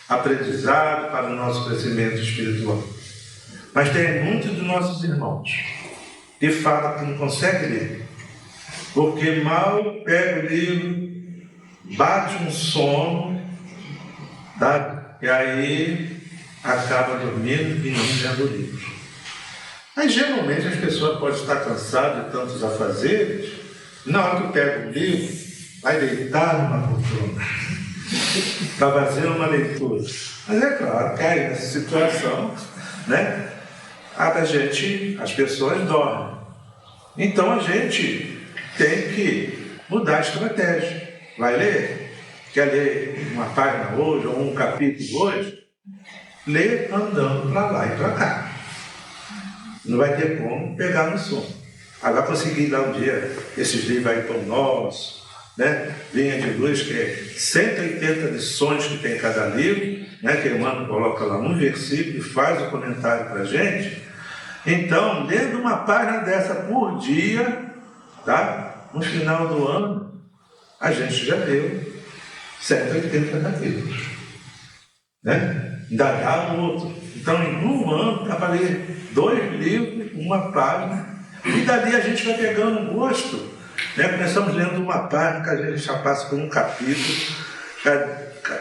Speaker 5: aprendizado, para o nosso crescimento espiritual. Mas tem muitos dos nossos irmãos que falam que não conseguem ler, porque mal pega o livro, bate um sono, sabe? E aí acaba dormindo e não lendo o livro. Mas geralmente as pessoas podem estar cansadas de tantos afazeres, na hora que pega o livro, vai deitar numa poltrona para fazer uma leitura. Mas é claro que aí nessa situação, né, as pessoas dormem. Então a gente tem que mudar a estratégia. Vai ler? Quer ler uma página hoje ou um capítulo hoje? Lê andando para lá e para cá. Não vai ter como pegar no sono. Aí vai conseguir dar um dia esses livros aí Pão Nosso, né? Linha de Luz, que é 180 lições que tem cada livro, né? Que Emmanuel coloca lá um versículo e faz o comentário para a gente. Então, lendo uma página dessa por dia, tá? No final do ano, a gente já leu 180 capítulos, né? Ainda dá outro. Então, em um ano, dá para ler 2 livros, uma página, e dali a gente vai pegando um gosto, né? Começamos lendo uma página, que a gente já passa por um capítulo,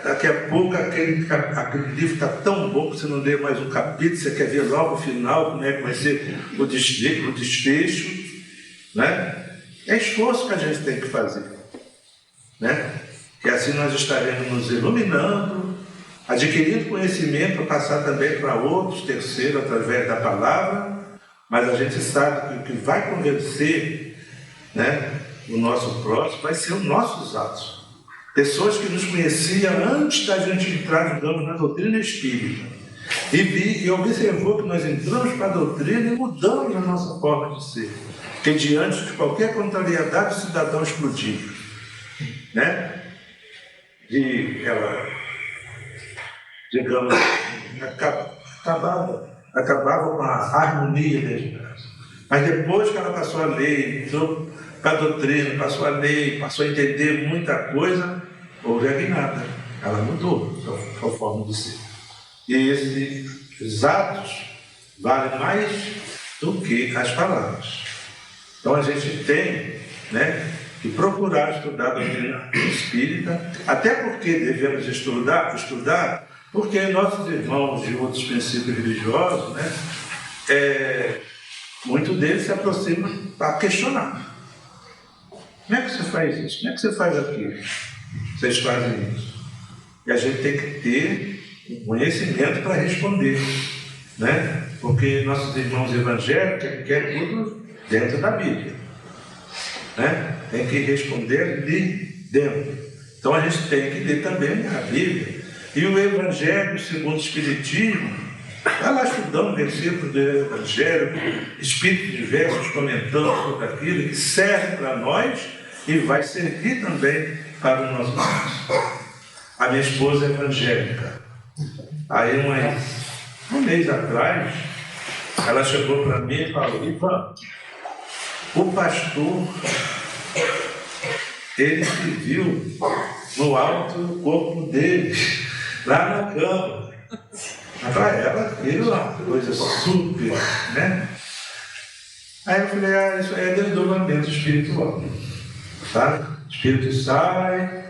Speaker 5: daqui a pouco aquele livro está tão bom que você não lê mais um capítulo, você quer ver logo o final, como é que vai ser o desfecho, né? É esforço que a gente tem que fazer, né? E assim nós estaremos nos iluminando, adquirindo conhecimento para passar também para outros, terceiro, através da palavra, mas a gente sabe que o que vai convencer, né, o nosso próximo vai ser os nossos atos. Pessoas que nos conheciam antes da gente entrar, digamos, na doutrina espírita, e observou que nós entramos para a doutrina e mudamos a nossa forma de ser, que diante de qualquer contrariedade o cidadão explodia, né? E ela, digamos, acabava com a harmonia dentro de casa. Mas depois que ela passou a ler, entrou para a doutrina, passou a ler, passou a entender muita coisa, houve a guinada. Ela mudou a sua forma de ser. E esses atos valem mais do que as palavras. Então a gente tem, né, que procurar estudar a doutrina espírita, até porque devemos estudar, porque nossos irmãos de outros princípios religiosos, né, muitos deles se aproximam para questionar. Como é que você faz isso? Como é que você faz aquilo? Vocês fazem isso. E a gente tem que ter um conhecimento para responder, né? Porque nossos irmãos evangélicos querem tudo dentro da Bíblia, né? Tem que responder ali dentro. Então a gente tem que ler também a Bíblia. E o Evangelho segundo o Espiritismo, vai lá estudando versículos do Evangelho, espíritos diversos comentando sobre aquilo que serve para nós e vai servir também para o nosso Deus. A minha esposa é evangélica. Aí um mês atrás, ela chegou para mim e falou: Ivan, o pastor, ele se viu no alto do corpo dele, lá na cama. Mas para ela, aquilo é uma coisa super, né? Aí eu falei: isso é desdobramento espiritual, sabe? O espírito sai,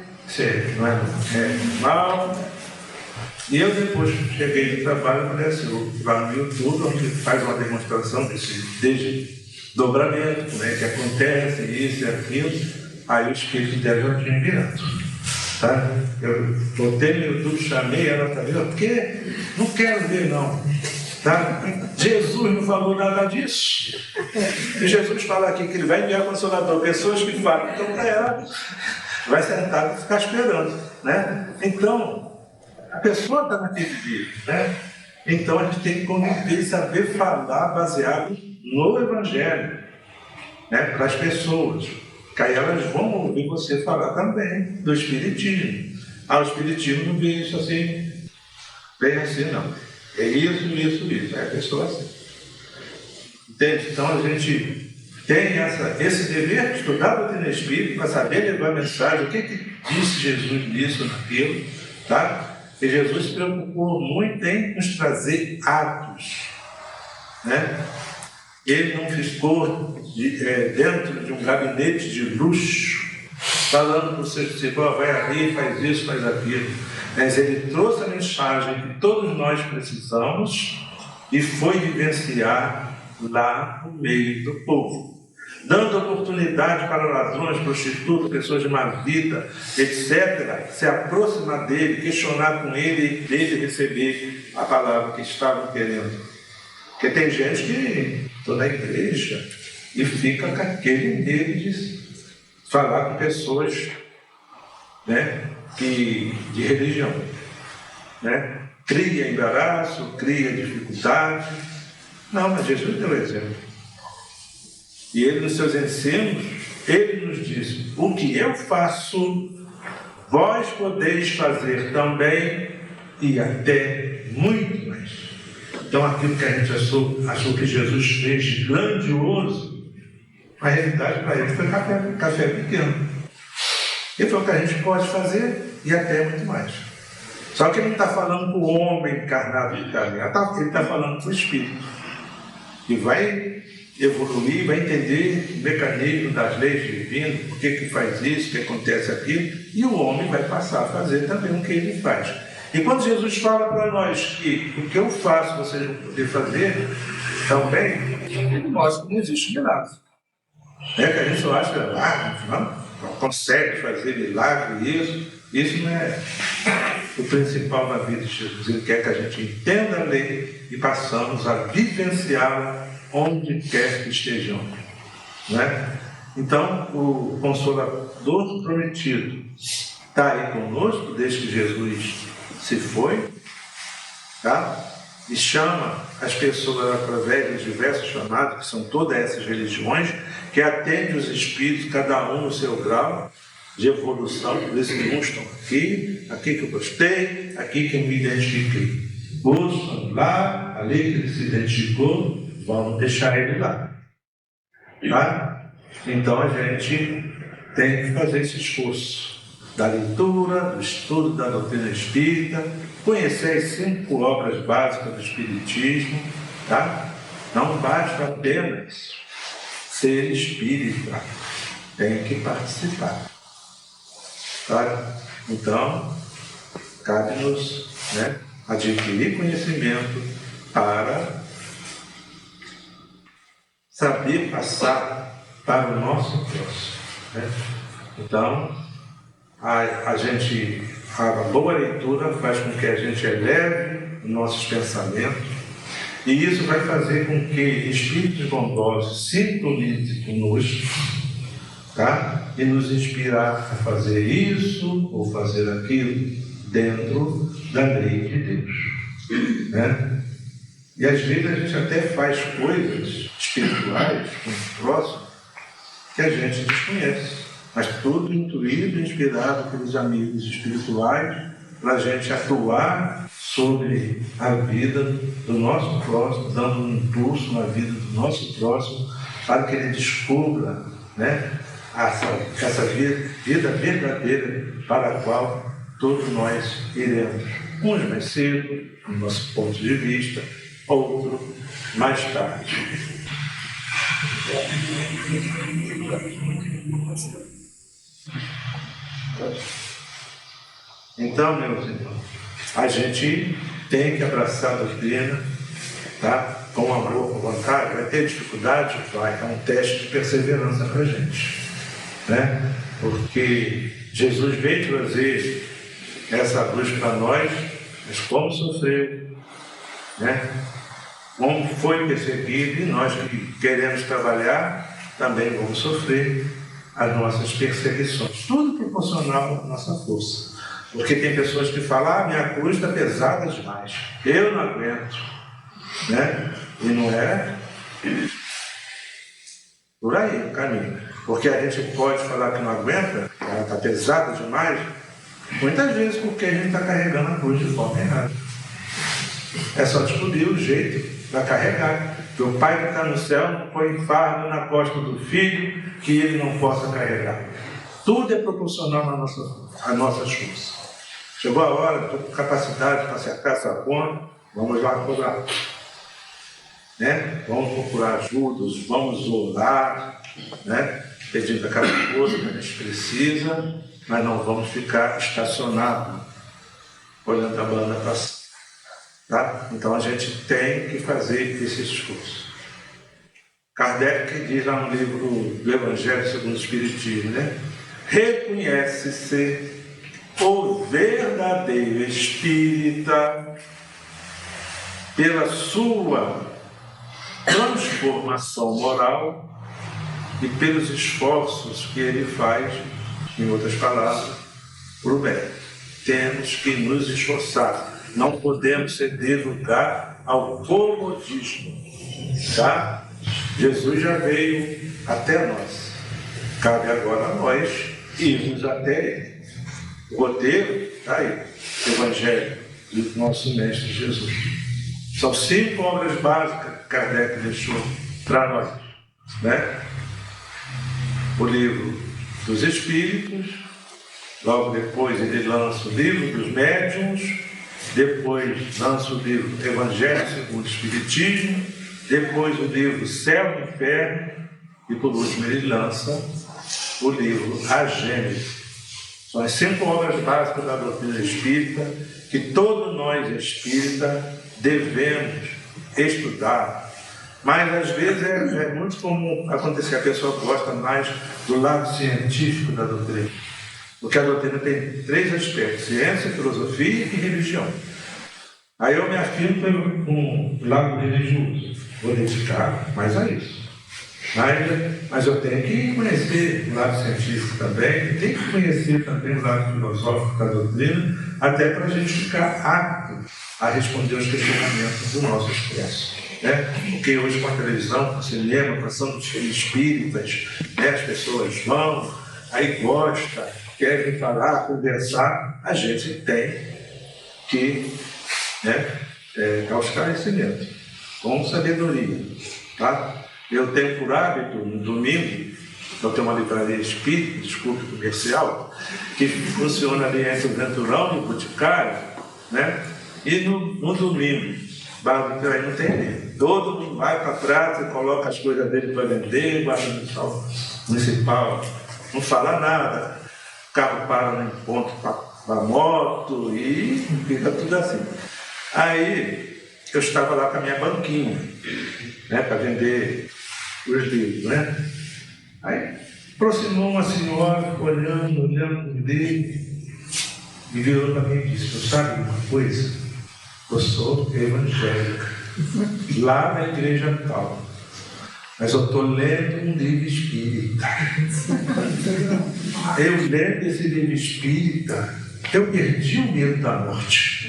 Speaker 5: não é normal. E eu depois cheguei do trabalho e falei assim: eu vou lá no YouTube, onde faz uma demonstração desse desdobramento, né, que acontece, isso e aquilo. Aí o espírito dela já tinha virado. Tá? Eu botei no YouTube, chamei ela também, porque não quero ver não. Tá? Jesus não falou nada disso. E Jesus fala aqui que ele vai enviar consolador, pessoas que falam, então para ela vai sentar e ficar esperando, né? Então, a pessoa está naquele vídeo, né? Então a gente tem que conviver e saber falar baseado no Evangelho, né? Para as pessoas. Que aí elas vão ouvir você falar também do Espiritismo. O Espiritismo não vê isso assim, bem assim não. É isso. Aí a pessoa assim. Entende? Então a gente tem esse dever de estudar a doutrina espírita para saber levar a mensagem, o que disse Jesus nisso, naquilo, tá? E Jesus se preocupou muito em nos trazer atos, né? Ele não ficou dentro de um gabinete de luxo, falando para os seus discípulos: vai ali, faz isso, faz aquilo. Mas ele trouxe a mensagem que todos nós precisamos e foi vivenciar lá no meio do povo. dando oportunidade para ladrões, prostitutas, pessoas de má vida, etc., se aproximar dele, questionar com ele e dele receber a palavra que estavam querendo. Porque tem gente que está na igreja e fica com aquele medo de falar com pessoas, né, de religião. Né? Cria embaraço, cria dificuldade. Não, mas Jesus deu exemplo. E ele, nos seus ensinos, ele nos diz: o que eu faço, vós podeis fazer também, e até muito mais. Então, aquilo que a gente achou que Jesus fez de grandioso, a realidade para ele foi café pequeno. Ele falou que a gente pode fazer e até muito mais. Só que ele não está falando com o homem encarnado de carne, ele está falando com o Espírito, que vai evoluir, vai entender o mecanismo das leis divinas, por que faz isso, o que acontece aquilo, e o homem vai passar a fazer também o que ele faz. E quando Jesus fala para nós que o que eu faço vocês vão poder fazer também, ele mostra que não existe milagre. Que a gente só acha que não consegue fazer milagre, isso não é o principal na vida de Jesus. Ele quer que a gente entenda a lei e passamos a vivenciá-la onde quer que estejamos. Né? Então, o Consolador prometido está aí conosco desde que Jesus se foi, tá? E chama as pessoas através dos diversos chamados, que são todas essas religiões, que atendem os espíritos, cada um no seu grau de evolução. Por isso que uns estão aqui que eu gostei, aqui que eu me identifiquei. Outros estão lá, ali que ele se identificou, vamos deixar ele lá. Tá? Então a gente tem que fazer esse esforço da leitura, do estudo da doutrina espírita, conhecer as 5 obras básicas do espiritismo. Tá? Não basta apenas ser espírita, tem que participar. Tá? Então, cabe-nos, né, adquirir conhecimento para saber passar para o nosso próximo. Né? Então, a boa leitura faz com que a gente eleve os nossos pensamentos, e isso vai fazer com que espíritos bondosos sintonizem conosco, tá? E nos inspirar a fazer isso ou fazer aquilo dentro da lei de Deus. Né? E às vezes a gente até faz coisas espirituais com o próximo que a gente desconhece, mas tudo intuído e inspirado pelos amigos espirituais para a gente atuar sobre a vida do nosso próximo, dando um impulso na vida do nosso próximo, para que ele descubra, né, essa vida verdadeira para a qual todos nós iremos. Uns mais cedo, no nosso ponto de vista, outros mais tarde. Então, meus irmãos, a gente tem que abraçar a doutrina, tá? Com amor, com vontade. Vai ter dificuldade? Vai. É um teste de perseverança para a gente, né? Porque Jesus veio trazer essa luz para nós, mas como sofreu, né? Como foi perseguido, e nós que queremos trabalhar também vamos sofrer as nossas perseguições. Tudo proporcional à nossa força. Porque tem pessoas que falam: minha cruz está pesada demais, eu não aguento. Né? E não é por aí o caminho. Porque a gente pode falar que não aguenta, que ela está pesada demais, muitas vezes porque a gente está carregando a cruz de forma errada. É só descobrir o jeito para carregar. Que o pai que está no céu não põe fardo na costa do filho que ele não possa carregar. Tudo é proporcional à nossas forças. Chegou a hora, estou com capacidade para acertar essa conta, vamos lá cobrar. Né? Vamos procurar ajudas, vamos orar, né? Pedindo aquela força que a gente precisa, mas não vamos ficar estacionados, olhando a banda passar. Tá? Então a gente tem que fazer esse esforço. Kardec diz lá no livro do Evangelho segundo o Espiritismo, né? Reconhece-se o verdadeiro espírita pela sua transformação moral e pelos esforços que ele faz, em outras palavras, para o bem. Temos que nos esforçar. Não podemos ceder lugar ao comodismo. Tá? Jesus já veio até nós. Cabe agora a nós irmos até ele. O roteiro está aí. Evangelho do nosso Mestre Jesus. São 5 obras básicas que Kardec deixou para nós. Né? O livro dos Espíritos, logo depois ele lança o livro dos Médiuns, depois lança o livro Evangelho segundo o Espiritismo, depois o livro Céu e Inferno, e por último ele lança o livro A Gênese. São as 5 obras básicas da doutrina espírita que todos nós espíritas devemos estudar. Mas às vezes é muito comum acontecer, a pessoa gosta mais do lado científico da doutrina. Porque a doutrina tem 3 aspectos: ciência, filosofia e religião. Aí eu me afirmo com o lado religioso, vou dedicar mais a isso. Mas eu tenho que conhecer o lado científico também, tenho que conhecer também o lado filosófico da doutrina, até para a gente ficar apto a responder os questionamentos do nosso expresso. Né? Porque hoje, com a televisão, com o cinema, com a ação dos espíritas, né? As pessoas vão, aí gostam, querem falar, conversar, a gente tem que, né, dar esclarecimento com sabedoria. Tá? Eu tenho por hábito, no domingo, eu tenho uma livraria espírita, desculpe, comercial, que funciona ali entre o Venturão e o Boticário, né? E no domingo, aí não tem nem. Todo mundo vai para a praça e coloca as coisas dele para vender, guarda no municipal, não fala nada, o carro para no ponto para a moto e fica tudo assim. Aí eu estava lá com a minha banquinha, né, para vender os livros, né? Aí aproximou uma senhora, olhando dele, e virou para mim e disse: "Eu sabe uma coisa? Eu sou evangélica, lá na igreja tal, mas eu estou lendo um livro espírita. Eu lendo esse livro espírita, eu perdi o medo da morte."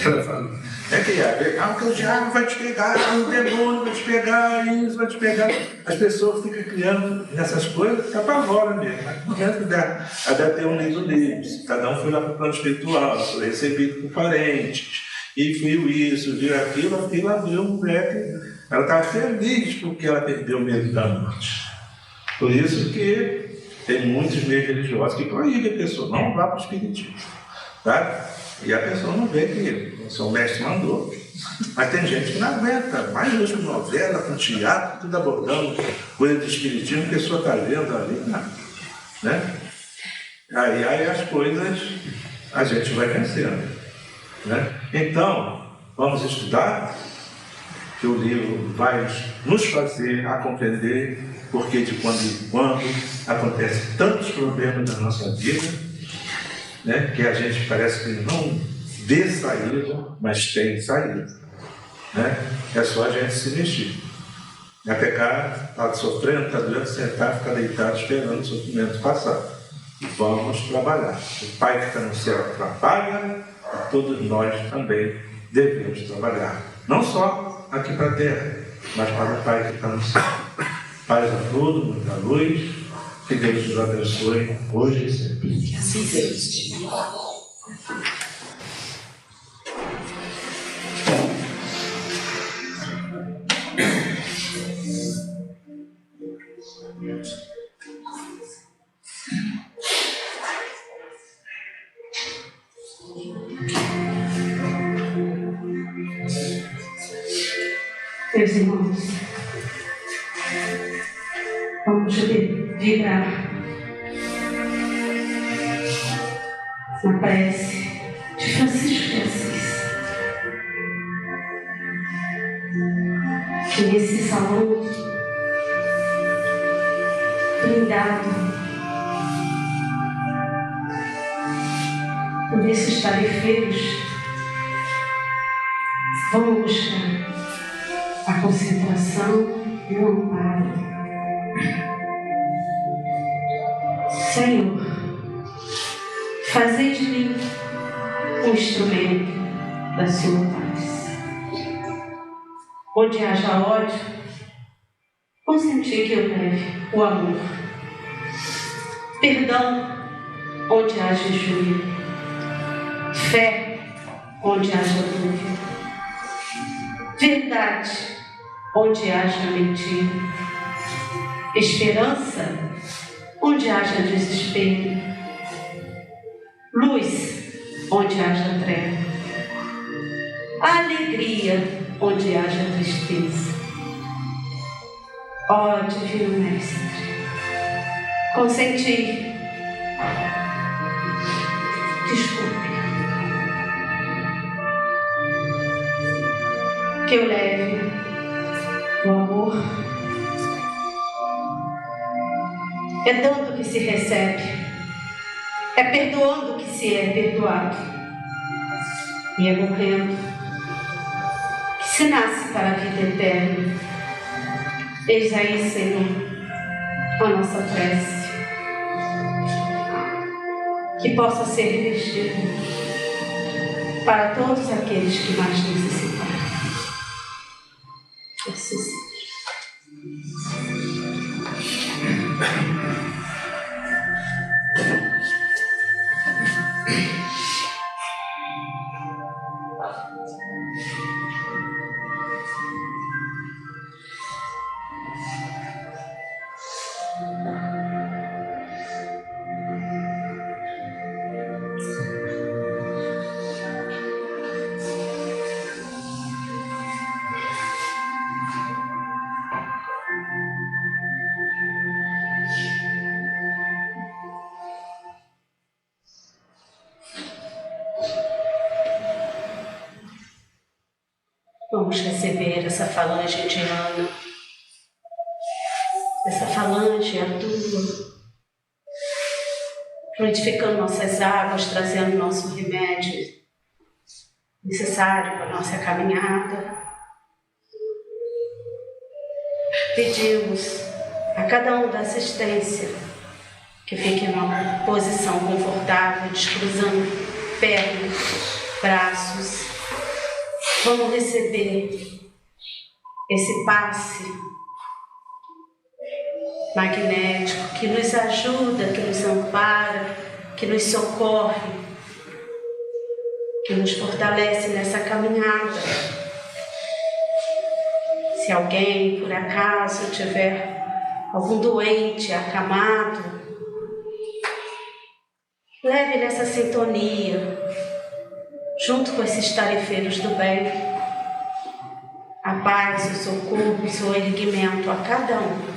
Speaker 5: Ela falou: "É que porque o diabo vai te pegar, o demônio vai te pegar, isso vai te pegar." As pessoas ficam criando essas coisas, fica apavora mesmo. Mas dentro dela, ela deve ter um livro, cada um foi lá para o plano espiritual, foi recebido por parentes, e viu isso, viu aquilo abriu um breque. Ela estava feliz porque ela perdeu o medo da morte. Por isso que tem muitos meios religiosos que proíbem a pessoa, não vá para o espiritismo. Tá? E a pessoa não vê que o seu mestre mandou. Mas tem gente que não aguenta, mais hoje com novela, com teatro, tudo abordando coisa de espiritismo, a pessoa está vendo ali, né? Aí as coisas a gente vai vencendo, né? Então, vamos estudar, que o livro vai nos fazer a compreender porque de quando em quando acontecem tantos problemas na nossa vida, né, que a gente parece que não vê saída, mas tem saída. Né? É só a gente se mexer. É pecar, está sofrendo, está doendo, sentar, ficar deitado esperando o sofrimento passar. E vamos trabalhar. O Pai que está no céu trabalha, e todos nós também devemos trabalhar. Não só aqui para a terra, mas para o Pai que está no céu. Paz a todos, muita luz, que Deus nos abençoe hoje e sempre.
Speaker 4: Assim seja.
Speaker 3: Meus irmãos, vamos vibrar na prece de Francisco de Assis, que nesse salão brindado por esses tarefeiros, vamos buscar a concentração e o amparo. Senhor, fazei de mim um instrumento da sua paz. Onde haja ódio, consentir que eu leve o amor. Perdão, onde haja injúria. Fé, onde haja dúvida. Verdade, onde haja mentira. Esperança, onde haja desespero. Luz, onde haja treva. Alegria, onde haja tristeza. Ó Divino Mestre, consenti, desculpe, que eu leve o amor. É dando que se recebe, é perdoando que se é perdoado, e é morrendo que se nasce para a vida eterna. Eis aí, Senhor, a nossa prece, que possa ser revestida para todos aqueles que mais necessitarem. Assim seja. Vamos receber essa falange indiana. Essa falange atua, fluidificando nossas águas, trazendo nosso remédio necessário para a nossa caminhada. Pedimos a cada um da assistência que fique em uma posição confortável, descruzando pernas, braços. Vamos receber esse passe magnético que nos ajuda, que nos ampara, que nos socorre, que nos fortalece nessa caminhada. Se alguém, por acaso, tiver algum doente acamado, leve nessa sintonia, junto com esses tarefeiros do bem, a paz, o socorro, o seu erguimento a cada um.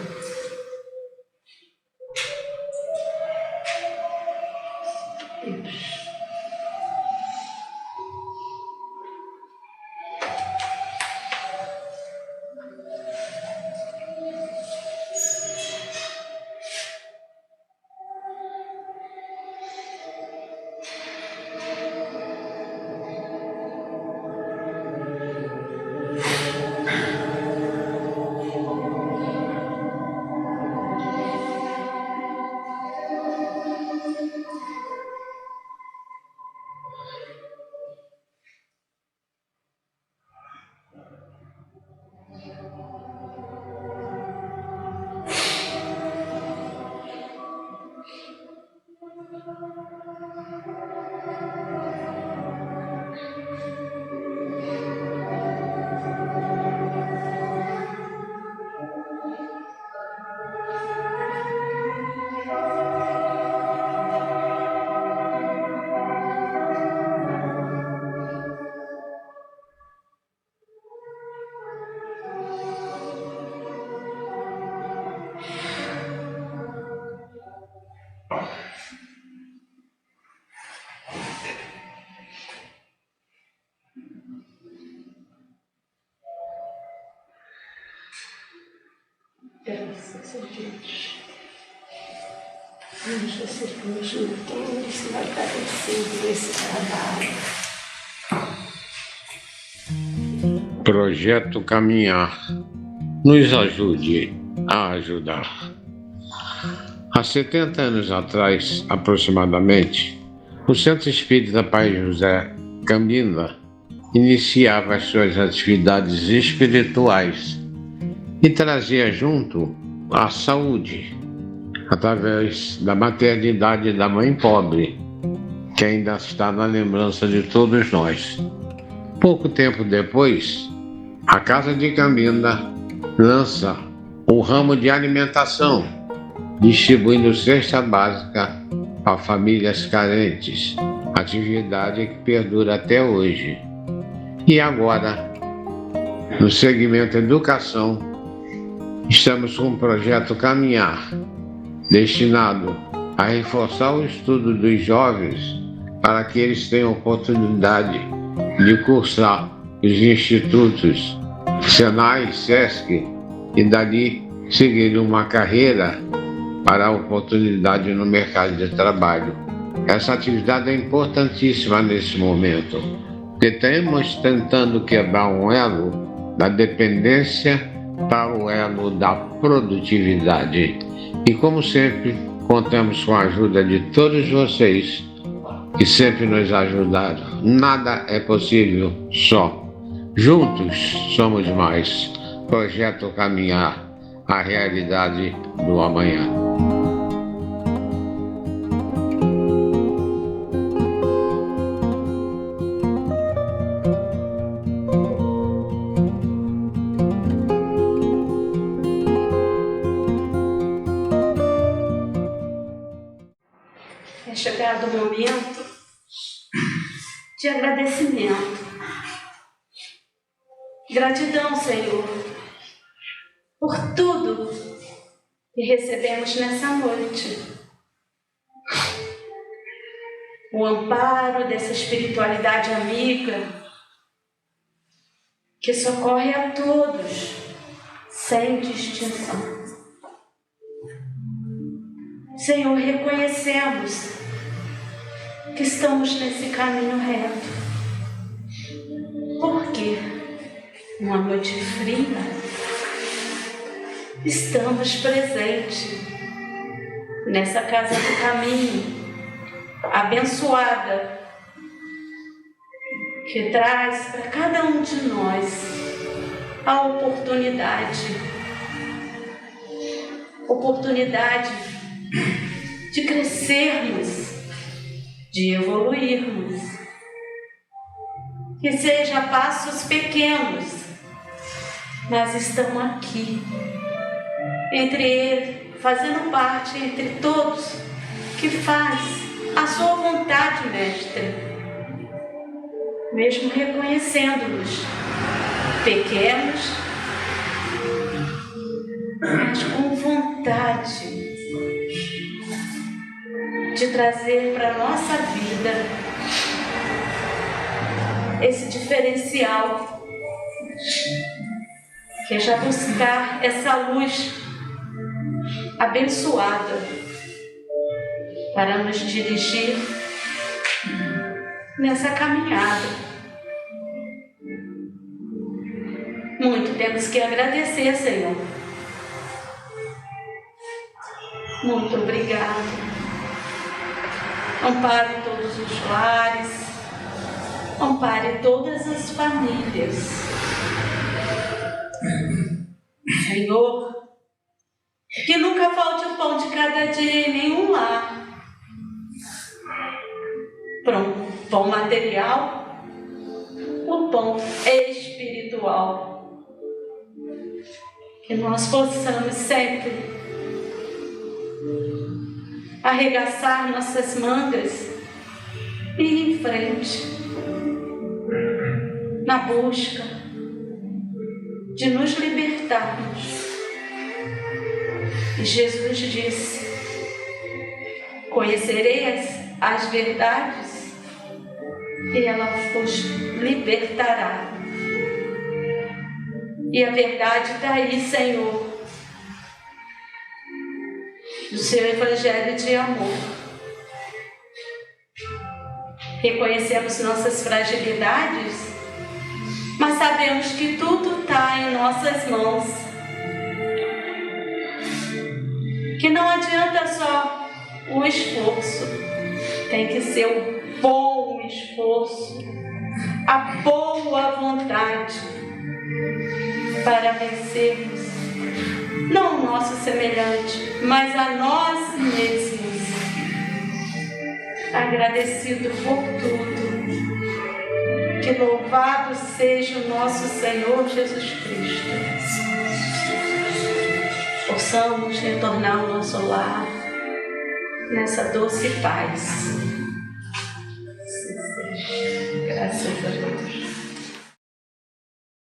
Speaker 3: Graças a Deus. Jesus nos juntos, agradecido esse trabalho.
Speaker 2: Projeto Caminhar. Nos ajude a ajudar. Há 70 anos atrás, aproximadamente, o Centro Espírita Pai José Cambinda iniciava as suas atividades espirituais e trazia junto a saúde, através da maternidade da mãe pobre, que ainda está na lembrança de todos nós. Pouco tempo depois, a Casa de Cambinda lança o ramo de alimentação, distribuindo cesta básica a famílias carentes, atividade que perdura até hoje. E agora, no segmento educação, estamos com o projeto Caminhar, destinado a reforçar o estudo dos jovens para que eles tenham oportunidade de cursar os institutos Senai, Sesc e dali seguir uma carreira para a oportunidade no mercado de trabalho. Essa atividade é importantíssima nesse momento, porque estamos tentando quebrar um elo da dependência para o elo da produtividade. E como sempre, contamos com a ajuda de todos vocês que sempre nos ajudaram. Nada é possível só. Juntos somos mais. Projeto Caminhar, a realidade do amanhã.
Speaker 3: É chegado o momento de agradecimento. Gratidão, Senhor, por tudo que recebemos nessa noite. O amparo dessa espiritualidade amiga que socorre a todos, sem distinção. Senhor, reconhecemos que estamos nesse caminho reto. Por quê? Uma noite fria, estamos presentes nessa casa do caminho, abençoada, que traz para cada um de nós a oportunidade de crescermos, de evoluirmos, que seja passos pequenos, mas estamos aqui, fazendo parte entre todos, que faz a sua vontade, Mestre, mesmo reconhecendo-nos pequenos, mas com vontade de trazer para a nossa vida esse diferencial, que é já buscar essa luz abençoada para nos dirigir nessa caminhada. Muito temos que agradecer, Senhor. Muito obrigado. Ampare todos os lares, ampare todas as famílias. Senhor, que nunca falte o pão de cada dia em nenhum lar. Pão material, o pão espiritual. Que nós possamos sempre arregaçar nossas mangas e ir em frente, na busca de nos libertarmos. E Jesus disse: conhecereis as verdades e ela vos libertará. E a verdade está aí, Senhor. do seu evangelho de amor. Reconhecemos nossas fragilidades, mas sabemos que tudo está em nossas mãos. Que não adianta só o esforço, tem que ser o bom esforço, a boa vontade para vencermos, não o nosso semelhante, mas a nós mesmos. Agradecido por tudo, que louvado seja o nosso Senhor Jesus Cristo. Possamos retornar ao nosso lar nessa doce paz. Graças